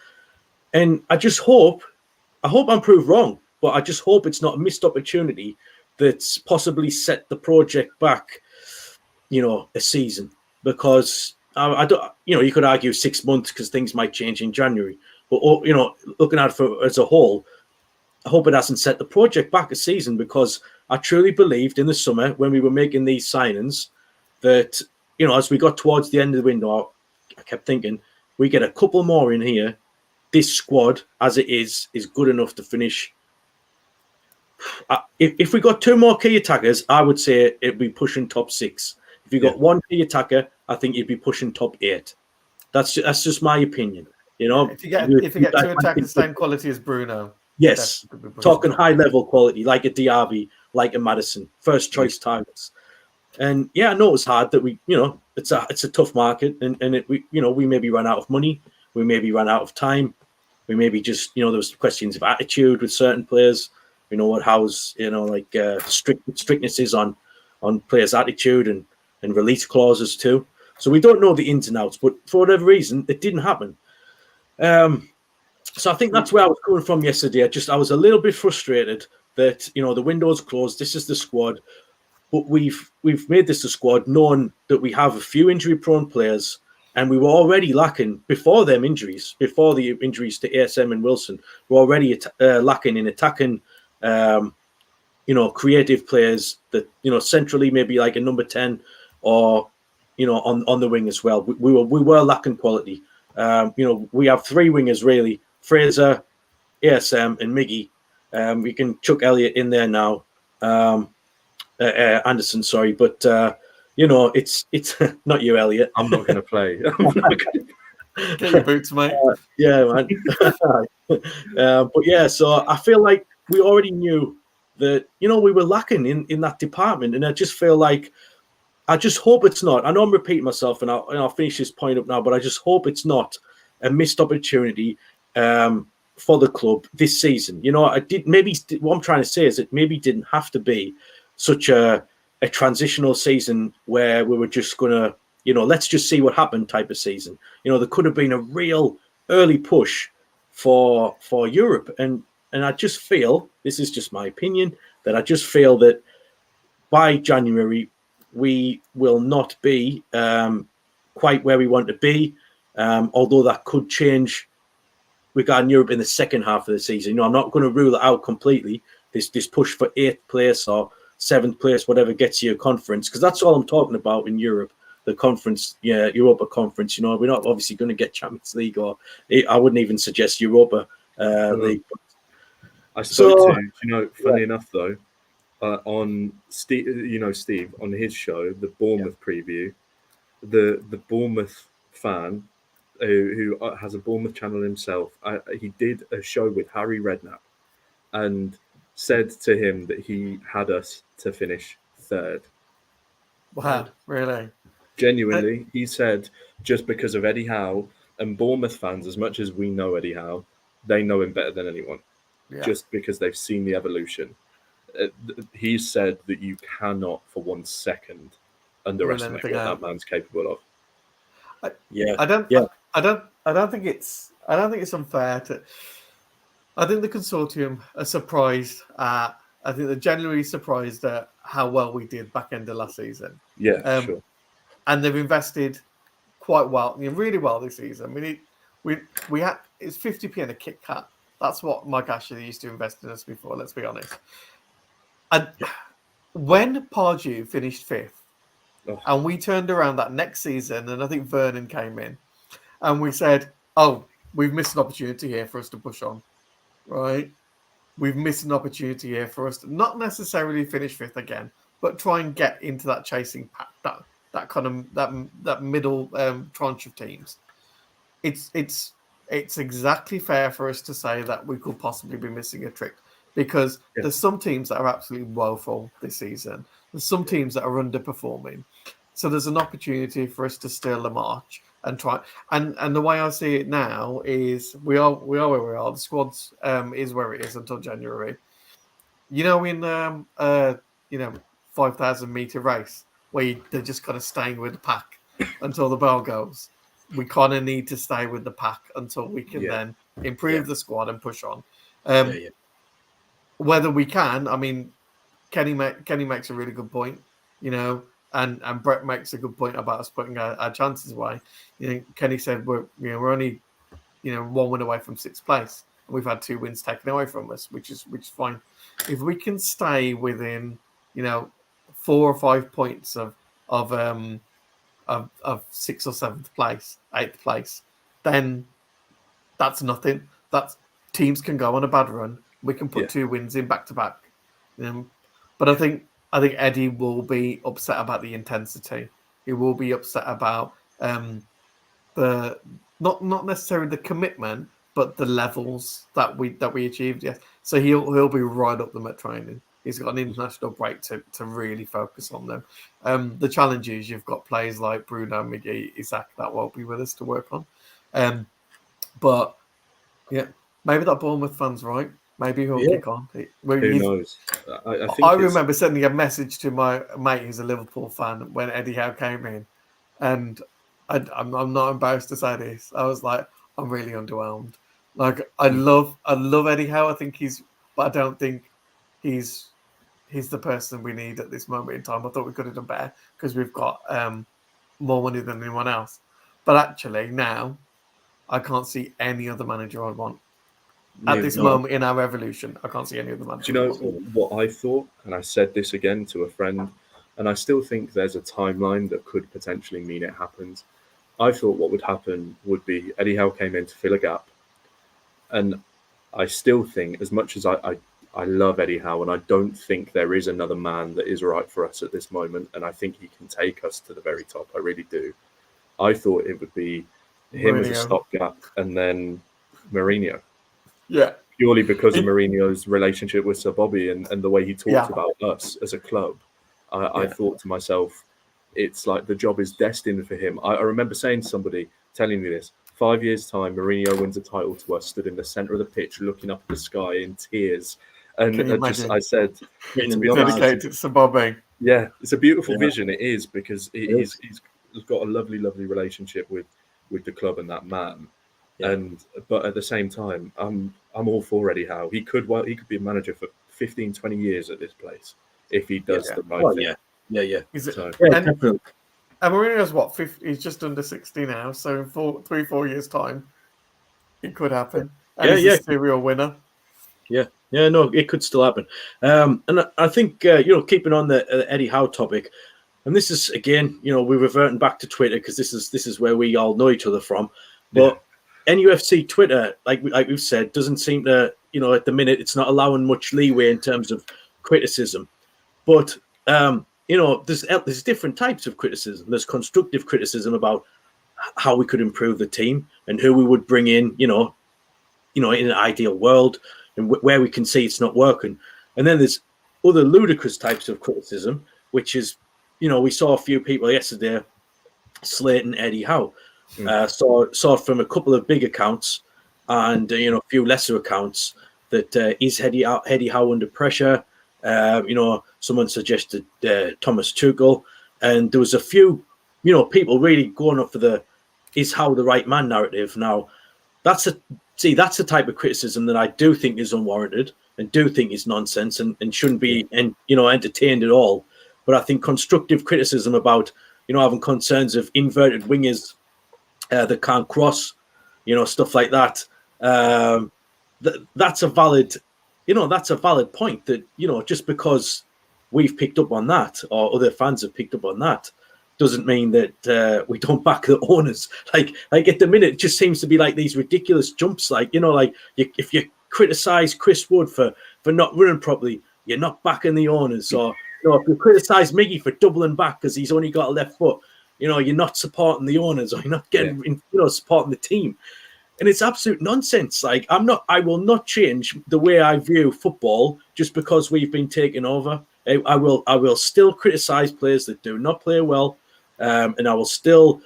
And I hope I'm proved wrong, but I just hope it's not a missed opportunity that's possibly set the project back, a season. Because I don't, you could argue 6 months because things might change in January. But, looking at it as a whole, I hope it hasn't set the project back a season, because I truly believed in the summer when we were making these signings that, as we got towards the end of the window, I kept thinking, we get a couple more in here. This squad, as it is good enough to finish. If we got 2 more key attackers, I would say it'd be pushing top 6. If you got one key attacker, I think you'd be pushing top 8. That's just my opinion. You know, If you get two attackers the same quality as Bruno, yes, talking high level quality like a Diaby, like a Maddison, first choice targets. And yeah, I know it's hard that it's a tough market, and we maybe run out of money, we maybe run out of time, we maybe just there was questions of attitude with certain players. We know what how's strictness is on players' attitude and release clauses too. So we don't know the ins and outs, but for whatever reason, it didn't happen. So I think that's where I was coming from yesterday. I was a little bit frustrated that the window's closed. This is the squad. But we've made this a squad knowing that we have a few injury-prone players, and we were already lacking before the injuries to ASM and Wilson. We're already lacking in attacking, creative players that centrally maybe like a number 10 or on the wing as well. We were lacking quality. We have 3 wingers really: Fraser, ASM, and Miggy. We can chuck Elliott in there now. Anderson, sorry, but it's not you, Elliott. I'm not going to play. Get your boots, mate. Yeah, man. But yeah, so I feel like we already knew that we were lacking in that department, and I just feel like I just hope it's not. I know I'm repeating myself, and I'll finish this point up now, but I just hope it's not a missed opportunity for the club this season. What I'm trying to say is it maybe didn't have to be such a transitional season where we were just going to, let's just see what happened type of season. There could have been a real early push for Europe. And I just feel, this is just my opinion, that I just feel that by January, we will not be quite where we want to be, although that could change regarding Europe in the second half of the season. I'm not going to rule it out completely, this push for 8th place or 7th place, whatever gets you a conference, because that's all I'm talking about in Europe, the conference, Europa Conference. We're not obviously going to get Champions League, or I wouldn't even suggest Europa League. I spoke to, funny enough though, on Steve, Steve on his show, the Bournemouth preview, the Bournemouth fan who has a Bournemouth channel himself, he did a show with Harry Redknapp, and said to him that he had us to finish 3rd. Wow, really? Genuinely, he said just because of Eddie Howe, and Bournemouth fans, as much as we know Eddie Howe, they know him better than anyone, just because they've seen the evolution. He said that you cannot for 1 second underestimate what that man's capable of. I don't think it's unfair to. I think the consortium are surprised at. I think they're genuinely surprised at how well we did back end of last season. Yeah, sure. And they've invested quite well, really well this season. We had it's 50p and a Kit Kat. That's what Mike Ashley used to invest in us before. Let's be honest. And when Pardew finished 5th, and we turned around that next season, and I think Vernon came in, and we said, "Oh, we've missed an opportunity here for us to push on." Right, we've missed an opportunity here for us to not necessarily finish 5th again, but try and get into that chasing pack, that kind of that middle tranche of teams. It's exactly fair for us to say that we could possibly be missing a trick, because there's some teams that are absolutely woeful this season. There's some teams that are underperforming, so there's an opportunity for us to steal the march and try. And the way I see it now is we are where we are. The squad's is where it is until January. In 5,000 meter race where they're just kind of staying with the pack until the bell goes. We kind of need to stay with the pack until we can then improve the squad and push on. Whether we can, I mean, Kenny makes a really good point, and Brett makes a good point about us putting our chances away. Kenny said we're only 1 win away from 6th place, and we've had 2 wins taken away from us, which is fine. If we can stay within 4 or 5 points of 6th or 7th place, 8th place, then that's nothing. That's teams can go on a bad run. We can put 2 wins in back to back. But I think Eddie will be upset about the intensity. he will be upset about the not necessarily the commitment, but the levels that we achieved. Yes, so he'll be right up them at training. He's got an international break to really focus on them. The challenge is you've got players like Bruno, Miggy, Isaac that won't be with us to work on. But yeah, maybe that Bournemouth fan's right. Maybe he'll kick on. Who knows? I think I remember sending a message to my mate who's a Liverpool fan when Eddie Howe came in, and I'm not embarrassed to say this. I was like, I'm really underwhelmed. Like I love Eddie Howe. I think but I don't think he's the person we need at this moment in time. I thought we could have done better because we've got more money than anyone else. But actually now, I can't see any other manager I'd want. At this moment in our evolution, I can't see any other manager. Do you know what I thought? And I said this again to a friend, and I still think there's a timeline that could potentially mean it happens. I thought what would happen would be Eddie Howe came in to fill a gap. And I still think, as much as I love Eddie Howe, and I don't think there is another man that is right for us at this moment, and I think he can take us to the very top. I really do. I thought it would be him as a stopgap and then Mourinho. Yeah. Purely because of Mourinho's relationship with Sir Bobby and the way he talked about us as a club. I thought to myself, it's like the job is destined for him. I remember saying to somebody, telling me this, 5 years' time, Mourinho wins a title to us, stood in the centre of the pitch, looking up at the sky in tears. And I said, to be honest, dedicated to Sir Bobby. Yeah, it's a beautiful vision. It is, because he's got a lovely, lovely relationship with the club and that man. Yeah. But at the same time, I'm all for Eddie Howe. He could be a manager for 15, 20 years at this place if he does the right thing. Yeah. Definitely. And Mourinho's what? 50, he's just under 60 now. So in 3-4 years' time, it could happen. And he's a serial winner. Yeah, no, it could still happen. And I think keeping on the Eddie Howe topic, and this is again, we're reverting back to Twitter because this is where we all know each other from. But NUFC Twitter, like we've said, doesn't seem to, at the minute, it's not allowing much leeway in terms of criticism. But there's different types of criticism. There's constructive criticism about how we could improve the team and who we would bring in, in an ideal world, and where we can see it's not working. And then there's other ludicrous types of criticism, which is, we saw a few people yesterday slating Eddie Howe. Saw from a couple of big accounts and a few lesser accounts that is Eddie Howe under pressure. Someone suggested Thomas Tuchel, and there was a few people really going up for the is Howe the right man narrative. Now that's the type of criticism that I do think is unwarranted and do think is nonsense and shouldn't be entertained at all. But I think constructive criticism about having concerns of inverted wingers that can't cross, stuff like that. That's a valid, that's a valid point. That just because we've picked up on that or other fans have picked up on that doesn't mean that we don't back the owners. Like at the minute, it just seems to be like these ridiculous jumps. Like if you criticize Chris Wood for not running properly, you're not backing the owners. Or if you criticize Miggy for doubling back because he's only got a left foot, you're not supporting the owners, or you're not getting, supporting the team. And it's absolute nonsense. Like I will not change the way I view football just because we've been taken over. I will still criticize players that do not play well. And I will still,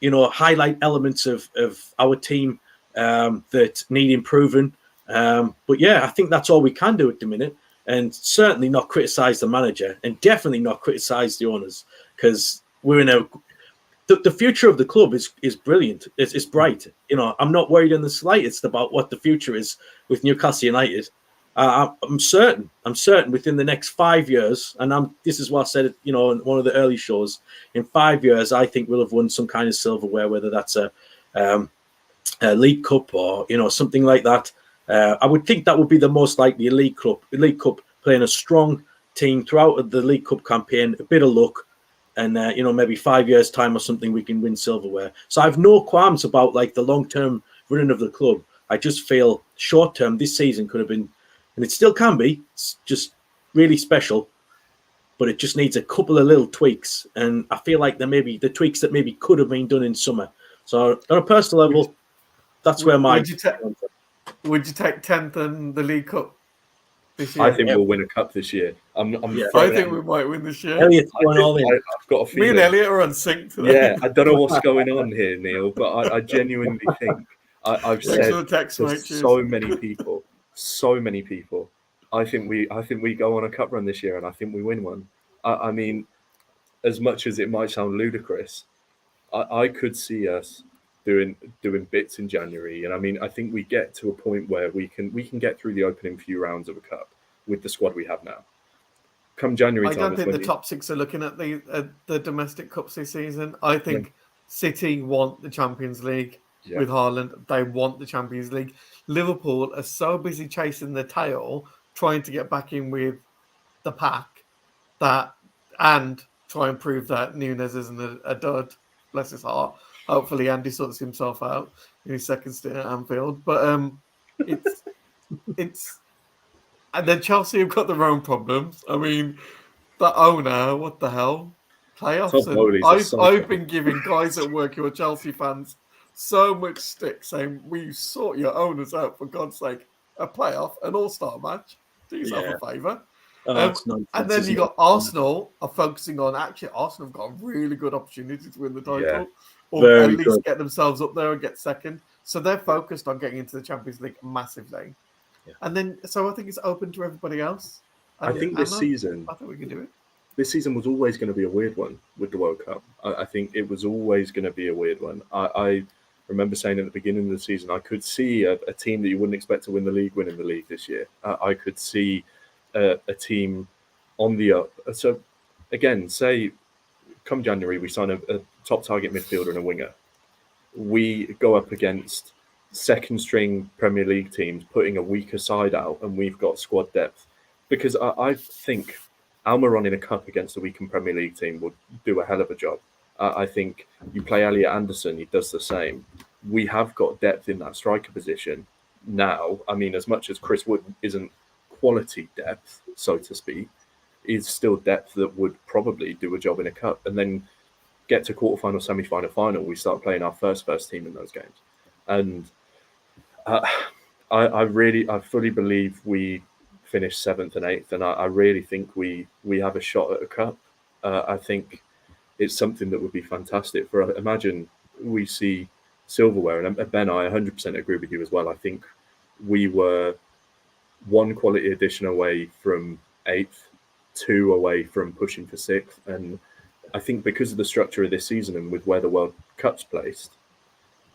highlight elements of our team that need improving. But yeah, I think that's all we can do at the minute. And certainly not criticize the manager, and definitely not criticize the owners, because we're in the future of the club is brilliant. It's bright. I'm not worried in the slightest about what the future is with Newcastle United. I'm certain within the next 5 years, and this is what I said, in one of the early shows. In 5 years, I think we'll have won some kind of silverware, whether that's a League Cup or something like that. I would think that would be the most likely. A League Cup, playing a strong team throughout the League Cup campaign, a bit of luck. And, maybe 5 years' time or something, we can win silverware. So I have no qualms about, the long-term running of the club. I just feel short-term, this season could have been, and it still can be, it's just really special. but it just needs a couple of little tweaks. And I feel like there may be the tweaks that maybe could have been done in summer. So on a personal level, that's where my... Would you take 10th in the League Cup this year? I think we'll win a cup this year. I think we might win this year. Elliott's going all in. I've got a feeling. Me and Elliott are on sync today. Yeah, I don't know what's going on here, Neil, but I genuinely think I've said to so many people. I think we go on a cup run this year, and I think we win one. I mean, as much as it might sound ludicrous, I could see us doing bits in January, and I mean, I think we get to a point where we can get through the opening few rounds of a cup with the squad we have now. Come January, I don't think the top six are looking at the domestic cups this season. I think City want the Champions League with Haaland. They want the Champions League. Liverpool are so busy chasing their tail, trying to get back in with the pack, and try and prove that Nunes isn't a dud. Bless his heart. Hopefully, Andy sorts himself out in his second stint at Anfield. But it's and then Chelsea have got their own problems. I mean, the owner, what the hell? Playoffs. And I've been giving guys at work who are Chelsea fans so much stick, saying, "Will you sort your owners out for God's sake? A playoff, an all-star match. Do yourself a favour." And then you got Arsenal are focusing on Arsenal have got a really good opportunity to win the title. Or at least get themselves up there and get second. So they're focused on getting into the Champions League massively. Yeah. And then, so I think it's open to everybody else. I think this season... I think we can do it. This season was always going to be a weird one with the World Cup. I think it was always going to be a weird one. I remember saying at the beginning of the season, I could see a team that you wouldn't expect to win the league winning the league this year. I could see a team on the up. So, again, say... Come January, we sign a top target midfielder and a winger. We go up against second string Premier League teams putting a weaker side out, and we've got squad depth. Because I think Almiron in a cup against a weakened Premier League team would do a hell of a job. I think you play Elliott Anderson, he does the same. We have got depth in that striker position now. I mean, as much as Chris Wood isn't quality depth, so to speak, is still depth that would probably do a job in a cup. And then get to quarterfinal, semi-final, final, we start playing our first team in those games. And I fully believe we finish 7th and 8th, and I really think we have a shot at a cup. I think it's something that would be fantastic. Imagine we see silverware, and Ben, I 100% agree with you as well. I think we were one quality addition away from 8th, 2 away from pushing for 6th, and I think because of the structure of this season and with where the World Cup's placed,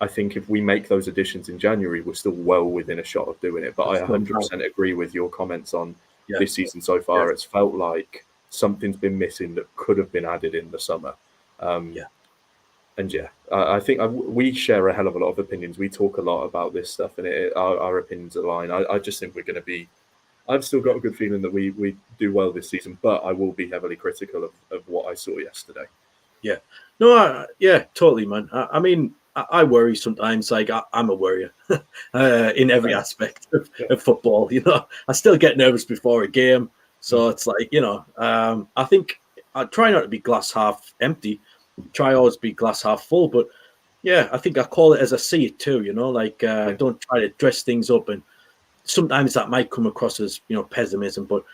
I think if we make those additions in January, we're still well within a shot of doing it. But I 100% agree with your comments on this season so far. It's felt like something's been missing that could have been added in the summer. I think we share a hell of a lot of opinions. We talk a lot about this stuff, and our opinions align. I just think we're going to be... I've still got a good feeling that we do well this season, but I will be heavily critical of what I saw yesterday. Yeah. No, totally, man. I mean, I worry sometimes. Like, I'm a worrier in every aspect of football. You know, I still get nervous before a game. So it's like, you know, I think I try not to be glass half empty. Try always be glass half full. But, yeah, I think I call it as I see it too, you know, like I don't try to dress things up, and sometimes that might come across as, you know, pessimism, but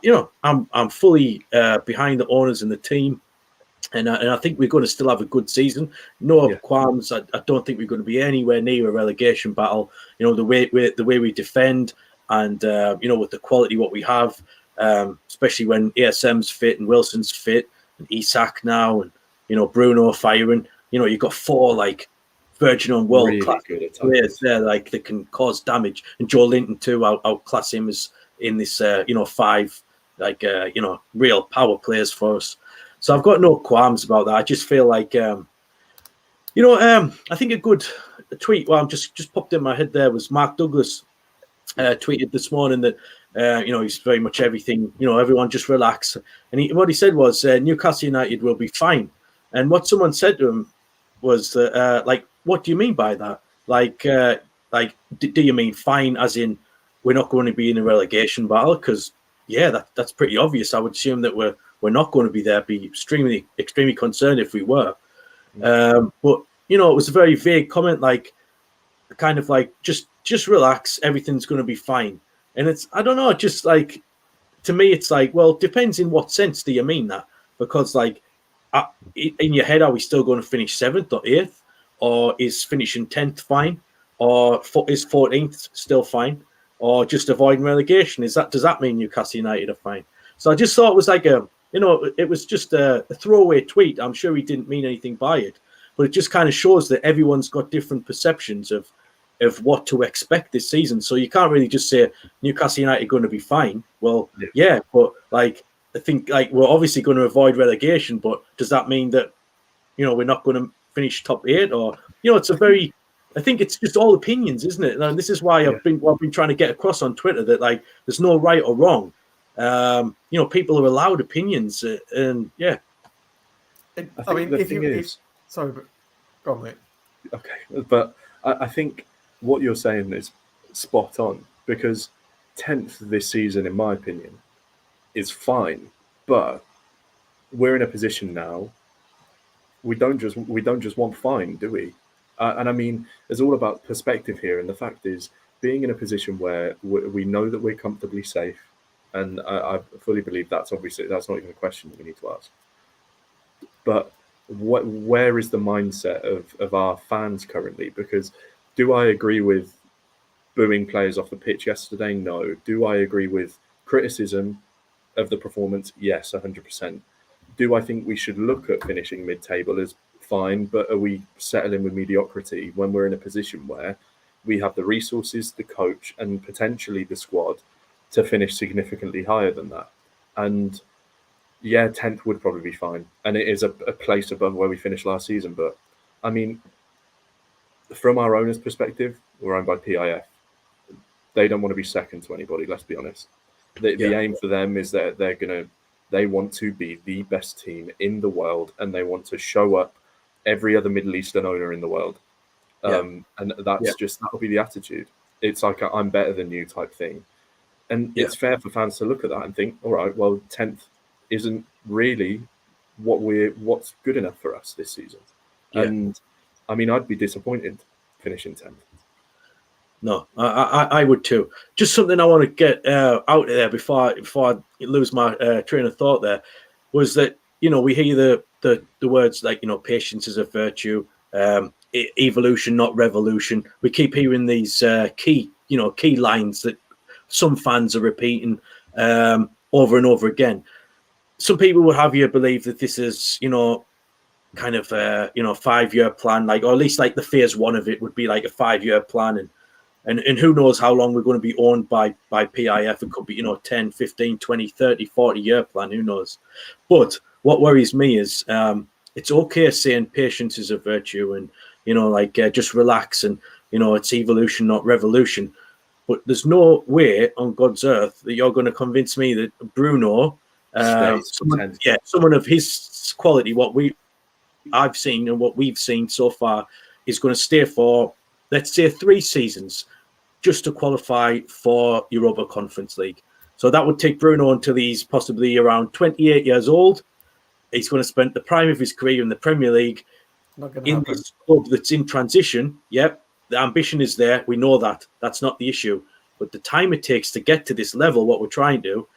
you know, I'm fully behind the owners and the team, and I think we're going to still have a good season. No qualms. I don't think we're going to be anywhere near a relegation battle. You know, the way we defend, and you know, with the quality what we have, especially when ASM's fit and Wilson's fit and Isak now, and you know, Bruno firing. You know, you've got 4 like virgin on world class players there, like that can cause damage, and Joe Linton too. I'll class him as in this, you know, 5 like you know, real power players for us. So I've got no qualms about that. I just feel like, you know, I think a good tweet. Well, I'm just popped in my head there was Mark Douglas tweeted this morning that you know, he's very much everything. You know, everyone just relax. And what he said was Newcastle United will be fine. And what someone said to him was like, what do you mean by that? Like, do you mean fine as in we're not going to be in a relegation battle? Because, yeah, that's pretty obvious. I would assume that we're we're not going to be there. Be extremely concerned if we were. But you know, it was a very vague comment, like kind of like just relax, everything's going to be fine. And it's, I don't know, just like, to me, it's like, well, it depends in what sense do you mean that? Because like in your head, are we still going to finish 7th or 8th, or is finishing 10th fine, or is 14th still fine, or just avoiding relegation? Does that mean Newcastle United are fine? So I just thought it was like it was just a throwaway tweet. I'm sure he didn't mean anything by it, but it just kind of shows that everyone's got different perceptions of what to expect this season. So you can't really just say Newcastle United are going to be fine. Well, yeah, but like I think like we're obviously going to avoid relegation, but does that mean that, you know, we're not going to finish top 8? Or, you know, it's a very, I think it's just all opinions, isn't it? And this is why I've been trying to get across on Twitter that like there's no right or wrong. You know, people are allowed opinions, and yeah. I mean, sorry, but go on, mate. Okay, but I think what you're saying is spot on, because 10th this season, in my opinion, is fine, but we're in a position now. We don't just want fine, do we? And I mean, it's all about perspective here. And the fact is, being in a position where we know that we're comfortably safe, and I fully believe that's not even a question we need to ask. But where is the mindset of our fans currently? Because do I agree with booing players off the pitch yesterday? No. Do I agree with criticism of the performance? Yes, 100%. Do I think we should look at finishing mid-table as fine, but are we settling with mediocrity when we're in a position where we have the resources, the coach, and potentially the squad to finish significantly higher than that? And yeah, 10th would probably be fine. And it is a place above where we finished last season. But I mean, from our owner's perspective, we're owned by PIF. They don't want to be second to anybody, let's be honest. The aim for them is that they want to be the best team in the world, and they want to show up every other Middle Eastern owner in the world. And that'll be the attitude. It's like I'm better than you type thing. And it's fair for fans to look at that and think, all right, well, 10th isn't really what's good enough for us this season. And I mean, I'd be disappointed finishing 10th. No, I would too. Just something I want to get out there before I lose my train of thought there was that, you know, we hear the words like, you know, patience is a virtue, evolution, not revolution. We keep hearing these key lines that some fans are repeating over and over again. Some people would have you believe that this is, you know, kind of 5-year plan, like, or at least like the phase 1 of it would be like a 5-year plan, and who knows how long we're going to be owned by PIF. It could be, you know, 10, 15, 20, 30, 40-year plan, who knows. But what worries me is it's okay saying patience is a virtue, and, you know, like just relax, and, you know, it's evolution, not revolution. But there's no way on God's earth that you're going to convince me that Bruno, someone of his quality, I've seen and what we've seen so far, is going to stay for, let's say, 3 seasons just to qualify for Europa Conference League. So that would take Bruno until he's possibly around 28 years old. He's going to spend the prime of his career in the Premier League in this club that's in transition. Yep, the ambition is there. We know that. That's not the issue. But the time it takes to get to this level, what we're trying to do,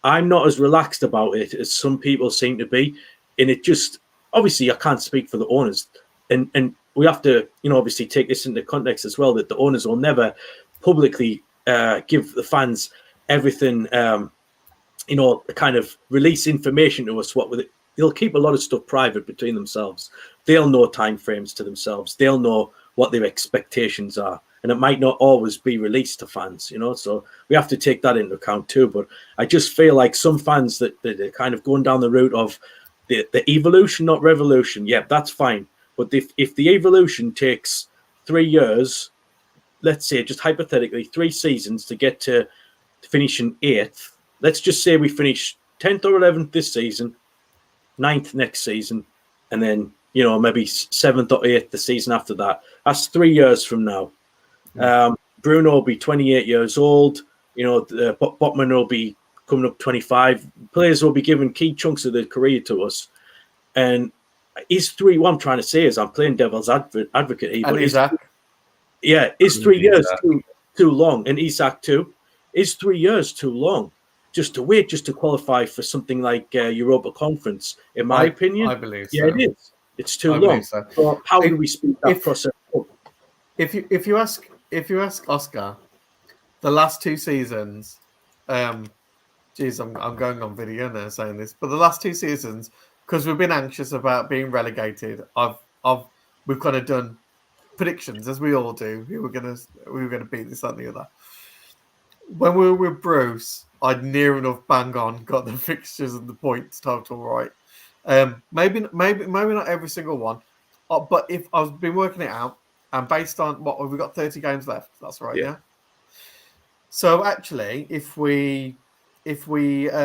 I'm not as relaxed about it as some people seem to be. And it just, obviously, I can't speak for the owners. And we have to, you know, obviously take this into context as well, that the owners will never publicly give the fans everything, you know, kind of release information to us. They'll keep a lot of stuff private between themselves. They'll know timeframes to themselves. They'll know what their expectations are. And it might not always be released to fans, you know, so we have to take that into account too. But I just feel like some fans that are kind of going down the route of the evolution, not revolution. Yeah, that's fine. But if the evolution takes 3 years, let's say just hypothetically 3 seasons to get to finishing 8th, let's just say we finish 10th or 11th this season, 9th next season, and then, you know, maybe 7th or 8th the season after that. That's 3 years from now. Bruno will be 28 years old. You know, Botman will be coming up 25. Players will be given key chunks of their career to us. And what I'm trying to say is I'm playing devil's advocate here. And Isaac. Is 3 years too long? And Isaac too. Is 3 years too long? Just to wait, just to qualify for something like Europa Conference, in my opinion. I believe so. Yeah, it is. It's too long. So how do we speed that process up? If you ask Oscar, the last 2 seasons, I'm going on video now saying this, but the last 2 seasons, because we've been anxious about being relegated, we've kind of done predictions, as we all do. We were gonna beat this, that, and the other. When we were with Bruce, I'd near enough bang on got the fixtures and the points total right. Maybe not every single one, but if I've been working it out, and based on what we've got 30 games left, that's right, yeah. So actually, if we've got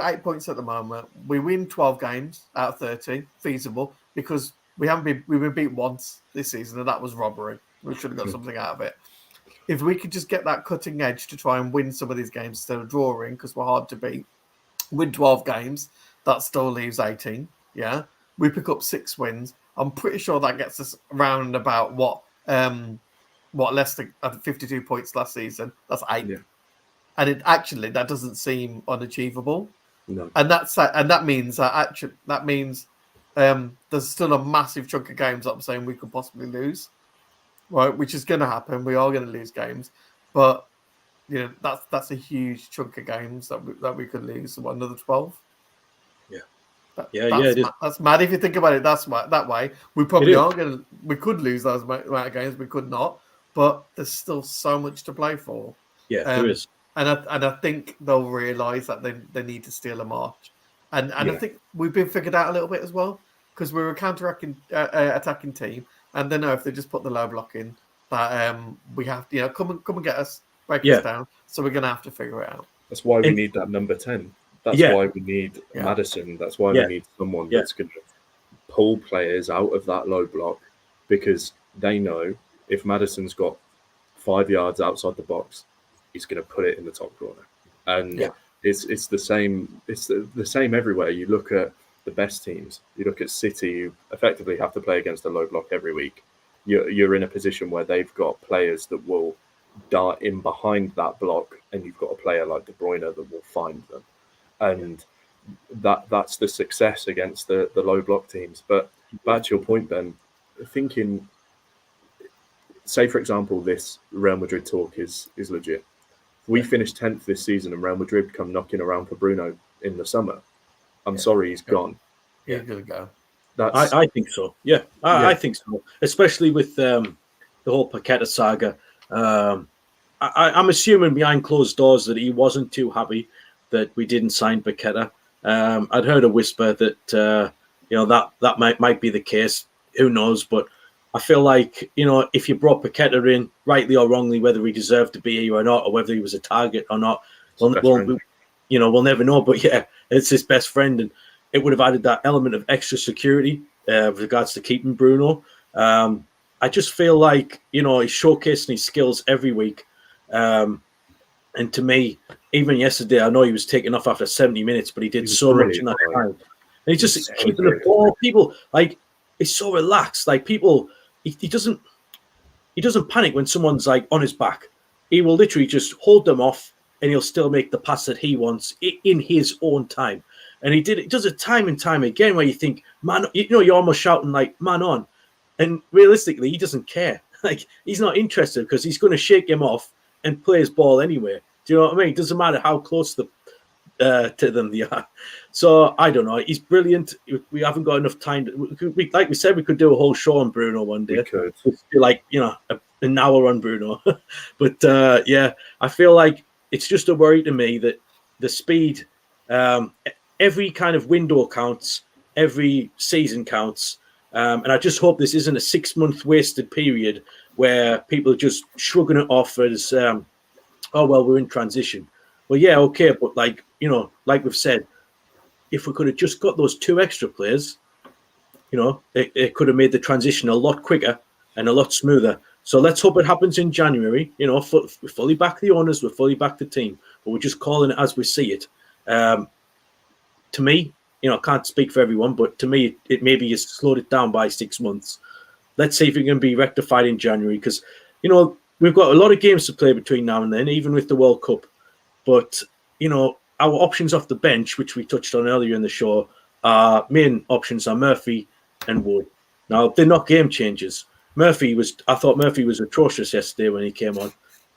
8 points at the moment, we win 12 games out of 30, feasible, because we've been beat once this season, and that was robbery. We should have got something out of it. If we could just get that cutting edge to try and win some of these games instead of drawing, because we're hard to beat, win 12 games, that still leaves 18. Yeah, we pick up 6 wins. I'm pretty sure that gets us around about what Leicester had 52 points last season. That's 8, and that doesn't seem unachievable. No, and that means there's still a massive chunk of games that I'm saying we could possibly lose. Right, which is going to happen. We are going to lose games, but that's a huge chunk of games that we could lose. What, another 12? That's mad if you think about it. That way. We probably are going to. We could lose those amount of games. We could not, but there's still so much to play for. Yeah, there is. And I think they'll realise that they need to steal a march, and I think we've been figured out a little bit as well, because we're a attacking team. And they know if they just put the low block in, that we have to, come and get us, break us down. So we're going to have to figure it out. That's why we need that number 10. That's why we need Maddison. That's why we need someone that's going to pull players out of that low block, because they know if Maddison's got 5 yards outside the box, he's going to put it in the top corner. And it's the same. It's the same everywhere. You look at the best teams. You look at City, who effectively have to play against a low block every week. You're in a position where they've got players that will dart in behind that block, and you've got a player like De Bruyne that will find them. And that's the success against the low block teams. But back to your point, Ben, thinking, say, for example, this Real Madrid talk is legit. We finished 10th this season and Real Madrid come knocking around for Bruno in the summer. I'm sorry, he's gone. He's going to go. I think so. Yeah, I think so. Especially with the whole Paqueta saga. I'm assuming behind closed doors that he wasn't too happy that we didn't sign Paqueta. I'd heard a whisper that that might be the case. Who knows? But I feel like if you brought Paqueta in, rightly or wrongly, whether he deserved to be here or not, or whether he was a target or not, we'll never know. But it's his best friend, and it would have added that element of extra security with regards to keeping Bruno. I just feel like he's showcasing his skills every week, and to me, even yesterday, I know he was taken off after 70 minutes, but he did so much in that time. And he's just keeping the ball. People he's so relaxed. Like people, he doesn't panic when someone's on his back. He will literally just hold them off, and he'll still make the pass that he wants in his own time. And he does it time and time again, where you think, man, you're almost shouting man on. And realistically, he doesn't care. He's not interested, because he's going to shake him off and play his ball anyway. Do you know what I mean? It doesn't matter how close to them they are. So I don't know. He's brilliant. We haven't got enough time. Like we said, we could do a whole show on Bruno one day. We could. An hour on Bruno. But I feel like it's just a worry to me that the speed, every kind of window counts, every season counts. And I just hope this isn't a 6-month wasted period where people are just shrugging it off as, we're in transition. Well, yeah, okay. But like we've said, if we could have just got those 2 extra players, it could have made the transition a lot quicker and a lot smoother. So let's hope it happens in January. We fully back the owners, we fully back the team. but we're just calling it as we see it. To me, I can't speak for everyone, but to me, it maybe has slowed it down by 6 months. Let's see if it can be rectified in January, because, we've got a lot of games to play between now and then, even with the World Cup. But, our options off the bench, which we touched on earlier in the show, our main options are Murphy and Wood. Now, they're not game changers. I thought Murphy was atrocious yesterday when he came on.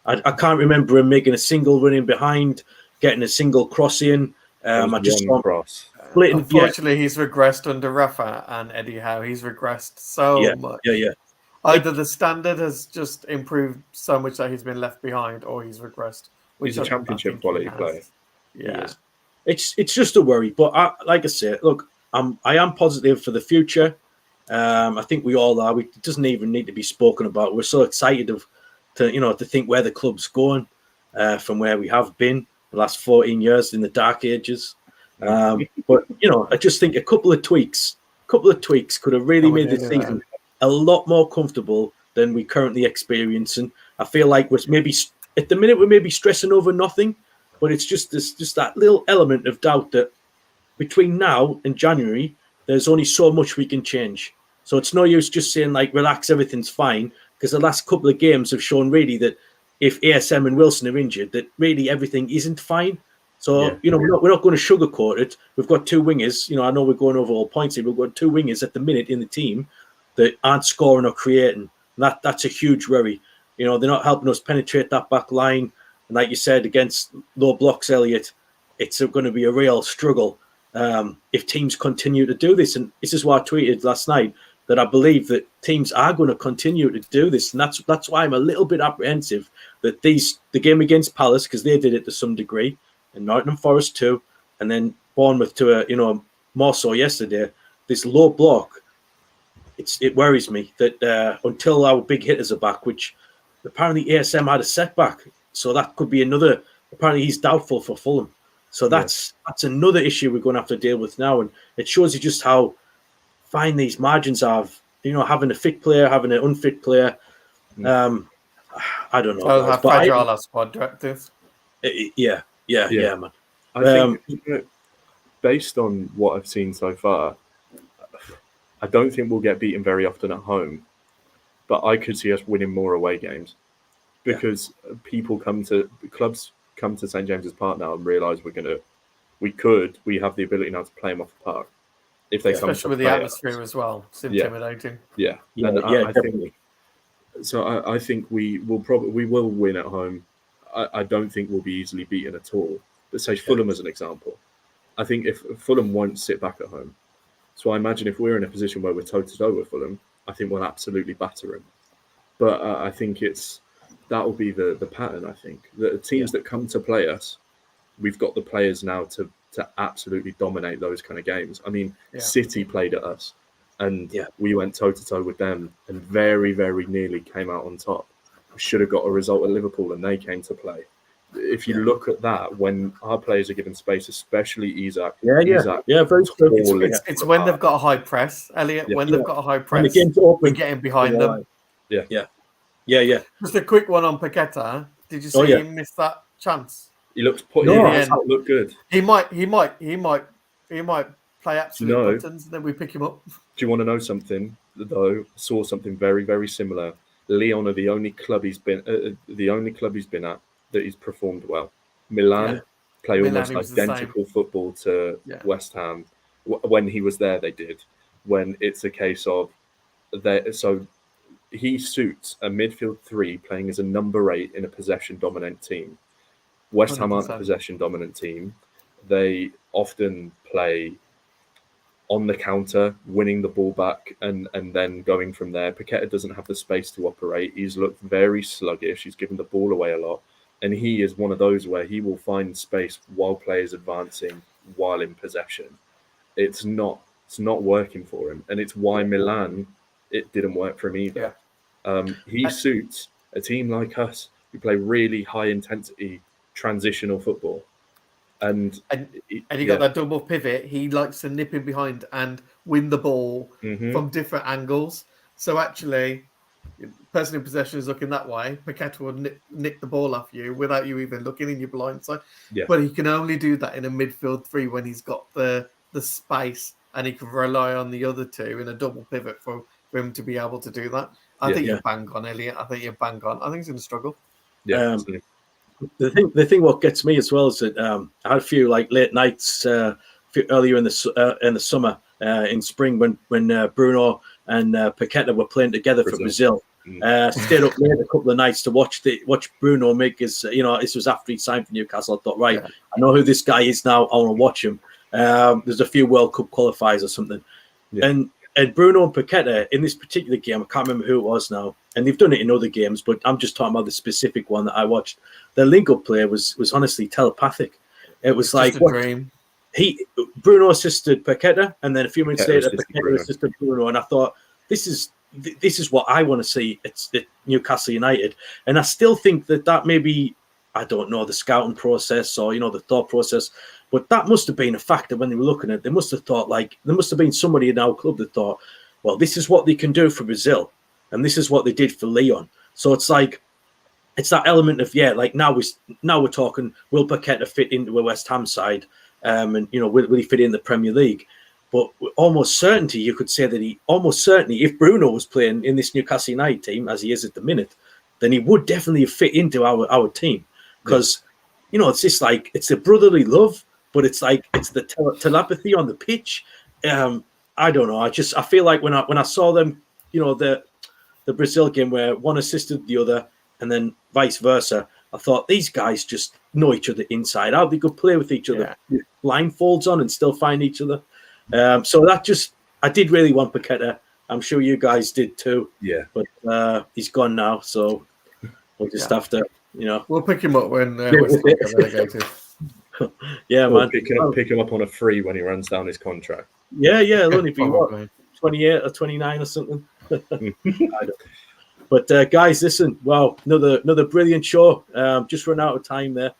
I can't remember him making a single run in behind, getting a single cross in. I just saw cross. Unfortunately, he's regressed under Rafa and Eddie Howe. He's regressed so much. Yeah. Either the standard has just improved so much that he's been left behind, or he's regressed. He's a championship quality player. Yeah, it's just a worry. But like I said, look, I am positive for the future. I think we all are. It doesn't even need to be spoken about. We're so excited to think where the club's going from where we have been the last 14 years in the dark ages. But I just think a couple of tweaks could have really made the season a lot more comfortable than we currently experiencing. I feel like we're maybe at the minute we're maybe stressing over nothing, but it's just that little element of doubt that between now and January there's only so much we can change. So it's no use just saying like relax, everything's fine, because the last couple of games have shown really that if ASM and Wilson are injured, that really everything isn't fine. So, we're not going to sugarcoat it. We've got two wingers. I know we're going over all points here. We've got two wingers at the minute in the team that aren't scoring or creating. That's a huge worry. They're not helping us penetrate that back line. And like you said, against low blocks, Elliott, it's going to be a real struggle if teams continue to do this. And this is what I tweeted last night, that I believe that teams are going to continue to do this. And that's why I'm a little bit apprehensive that the game against Palace, because they did it to some degree, and Nottingham Forest too, and then Bournemouth to more so yesterday. This low block, it worries me that until our big hitters are back, which apparently ASM had a setback, so that could be another. Apparently he's doubtful for Fulham, so that's another issue we're going to have to deal with now, and it shows you just how fine these margins are. Of, having a fit player, having an unfit player. I don't know. How fragile our squad directors. Yeah, man. I think, based on what I've seen so far, I don't think we'll get beaten very often at home, but I could see us winning more away games because clubs come to St James's Park now and realise we have the ability now to play them off the park. If they come, especially with the atmosphere as well, it's intimidating. I think so. I think we will win at home. I don't think we'll be easily beaten at all. But say Fulham as an example. I think if Fulham won't sit back at home. So I imagine if we're in a position where we're toe-to-toe with Fulham, I think we'll absolutely batter him. But I think that will be the pattern, I think. The teams that come to play us, we've got the players now to absolutely dominate those kind of games. I mean, City played at us and we went toe-to-toe with them and very, very nearly came out on top. Should have got a result at Liverpool and they came to play. If you look at that, when our players are given space, especially Isaac, very true. It's when they've got a high press, Elliott. When they've got a high press, we're getting behind them. Yeah. Just a quick one on Paqueta. Did you see him miss that chance? He looked looked good. He might play absolute buttons, and then we pick him up. Do you want to know something? Though saw something very, very similar. Leon are the only club he's been at that he's performed well. Milan play almost identical football to West Ham. When he was there, they did. When it's a case of so he suits a midfield three playing as a number 8 in a possession dominant team. West Ham aren't a possession dominant team. They often play on the counter, winning the ball back and then going from there. Paqueta doesn't have the space to operate. He's looked very sluggish. He's given the ball away a lot. And he is one of those where he will find space while players advancing while in possession. It's not working for him. And it's why Milan, it didn't work for him either. He suits a team like us who play really high intensity transitional football. And he got that double pivot. He likes to nip in behind and win the ball from different angles. So actually, person in possession is looking that way, Paqueta will nick the ball off you without you even looking in your blind side. Yeah. But he can only do that in a midfield three when he's got the space, and he can rely on the other two in a double pivot for him to be able to do that. I think you're bang on, Elliott. I think you're bang on. I think he's going to struggle. Yeah. The thing what gets me as well is that I had a few like late nights earlier in the summer in spring when Bruno and Paqueta were playing together for Brazil. Stayed up late a couple of nights to watch Bruno make his. This was after he signed for Newcastle. I thought, right, I know who this guy is now. I want to watch him. There's a few World Cup qualifiers or something, and Bruno and Paqueta in this particular game, I can't remember who it was now, and they've done it in other games, but I'm just talking about the specific one that I watched. Their link-up play was honestly telepathic. It was like a dream. Bruno assisted Paqueta, and then a few minutes later, Paqueta assisted Bruno, and I thought, this is what I want to see at Newcastle United, and I still think that maybe, I don't know, the scouting process or the thought process, but that must have been a factor when they were looking at it. They must have thought, like, there must have been somebody in our club that thought, well, this is what they can do for Brazil, and this is what they did for Leon. So it's like, it's that element of now we're talking, will Paqueta fit into a West Ham side, and will he fit in the Premier League? But with almost certainty, you could say that if Bruno was playing in this Newcastle United team as he is at the minute, then he would definitely fit into our team, because it's just like, it's a brotherly love, but it's like, it's the telepathy on the pitch. I don't know. I feel like when I saw them, the Brazil game where one assisted the other and then vice versa, I thought these guys just know each other inside out. They could play with each other with blindfolds on and still find each other. So I did really want Paqueta. I'm sure you guys did too. Yeah. But he's gone now, so we'll just have to, We'll pick him up when we're relegated. Yeah, we'll man. Pick him up on a free when he runs down his contract. Yeah, it'll only be 28 or 29 or something. But guys, listen, wow, another brilliant show. Just run out of time there.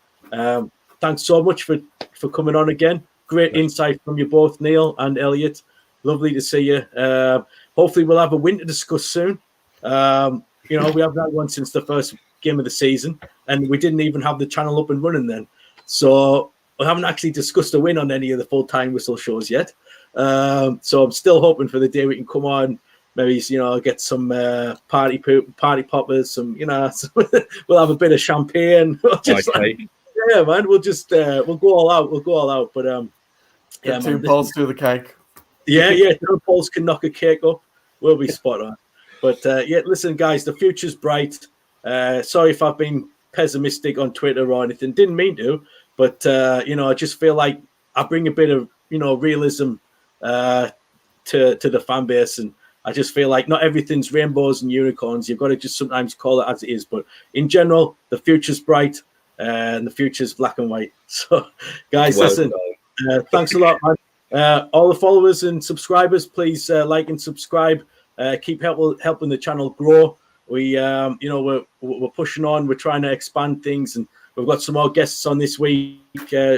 Thanks so much for coming on again. Great insight from you both, Neil and Elliott. Lovely to see you. Hopefully we'll have a win to discuss soon. We haven't had one since the first game of the season, and we didn't even have the channel up and running then. So we haven't actually discussed a win on any of the Full-Tyne Whistle shows yet. So I'm still hoping for the day we can come on, maybe get some party poppers, some we'll have a bit of champagne. Yeah, man, we'll just we'll go all out. But two Pauls do the cake. Yeah, two Pauls can knock a cake up. We'll be spot on. But listen, guys, the future's bright. Sorry if I've been pessimistic on Twitter or anything. Didn't mean to, but I just feel like I bring a bit of realism to the fan base, and I just feel like not everything's rainbows and unicorns. You've got to just sometimes call it as it is. But in general, the future's bright and the future's black and white. So, guys, listen, thanks a lot, man. All the followers and subscribers, please like and subscribe. Keep helping the channel grow. We, we're pushing on. We're trying to expand things, and we've got some more guests on this week.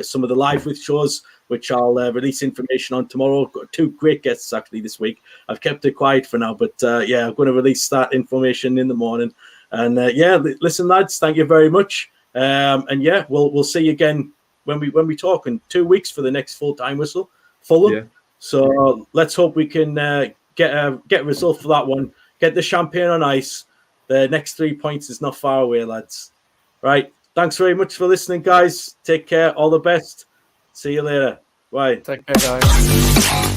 Some of the live with shows, which I'll release information on tomorrow. Got two great guests actually this week. I've kept it quiet for now, but I'm going to release that information in the morning. And listen, lads, thank you very much. We'll see you again when we talk in 2 weeks for the next Full-Tyne Whistle, Fulham. Yeah. So let's hope we can get a result for that one. Get the champagne on ice. The next 3 points is not far away, lads. Right. Thanks very much for listening, guys. Take care. All the best. See you later. Bye. Take care, guys.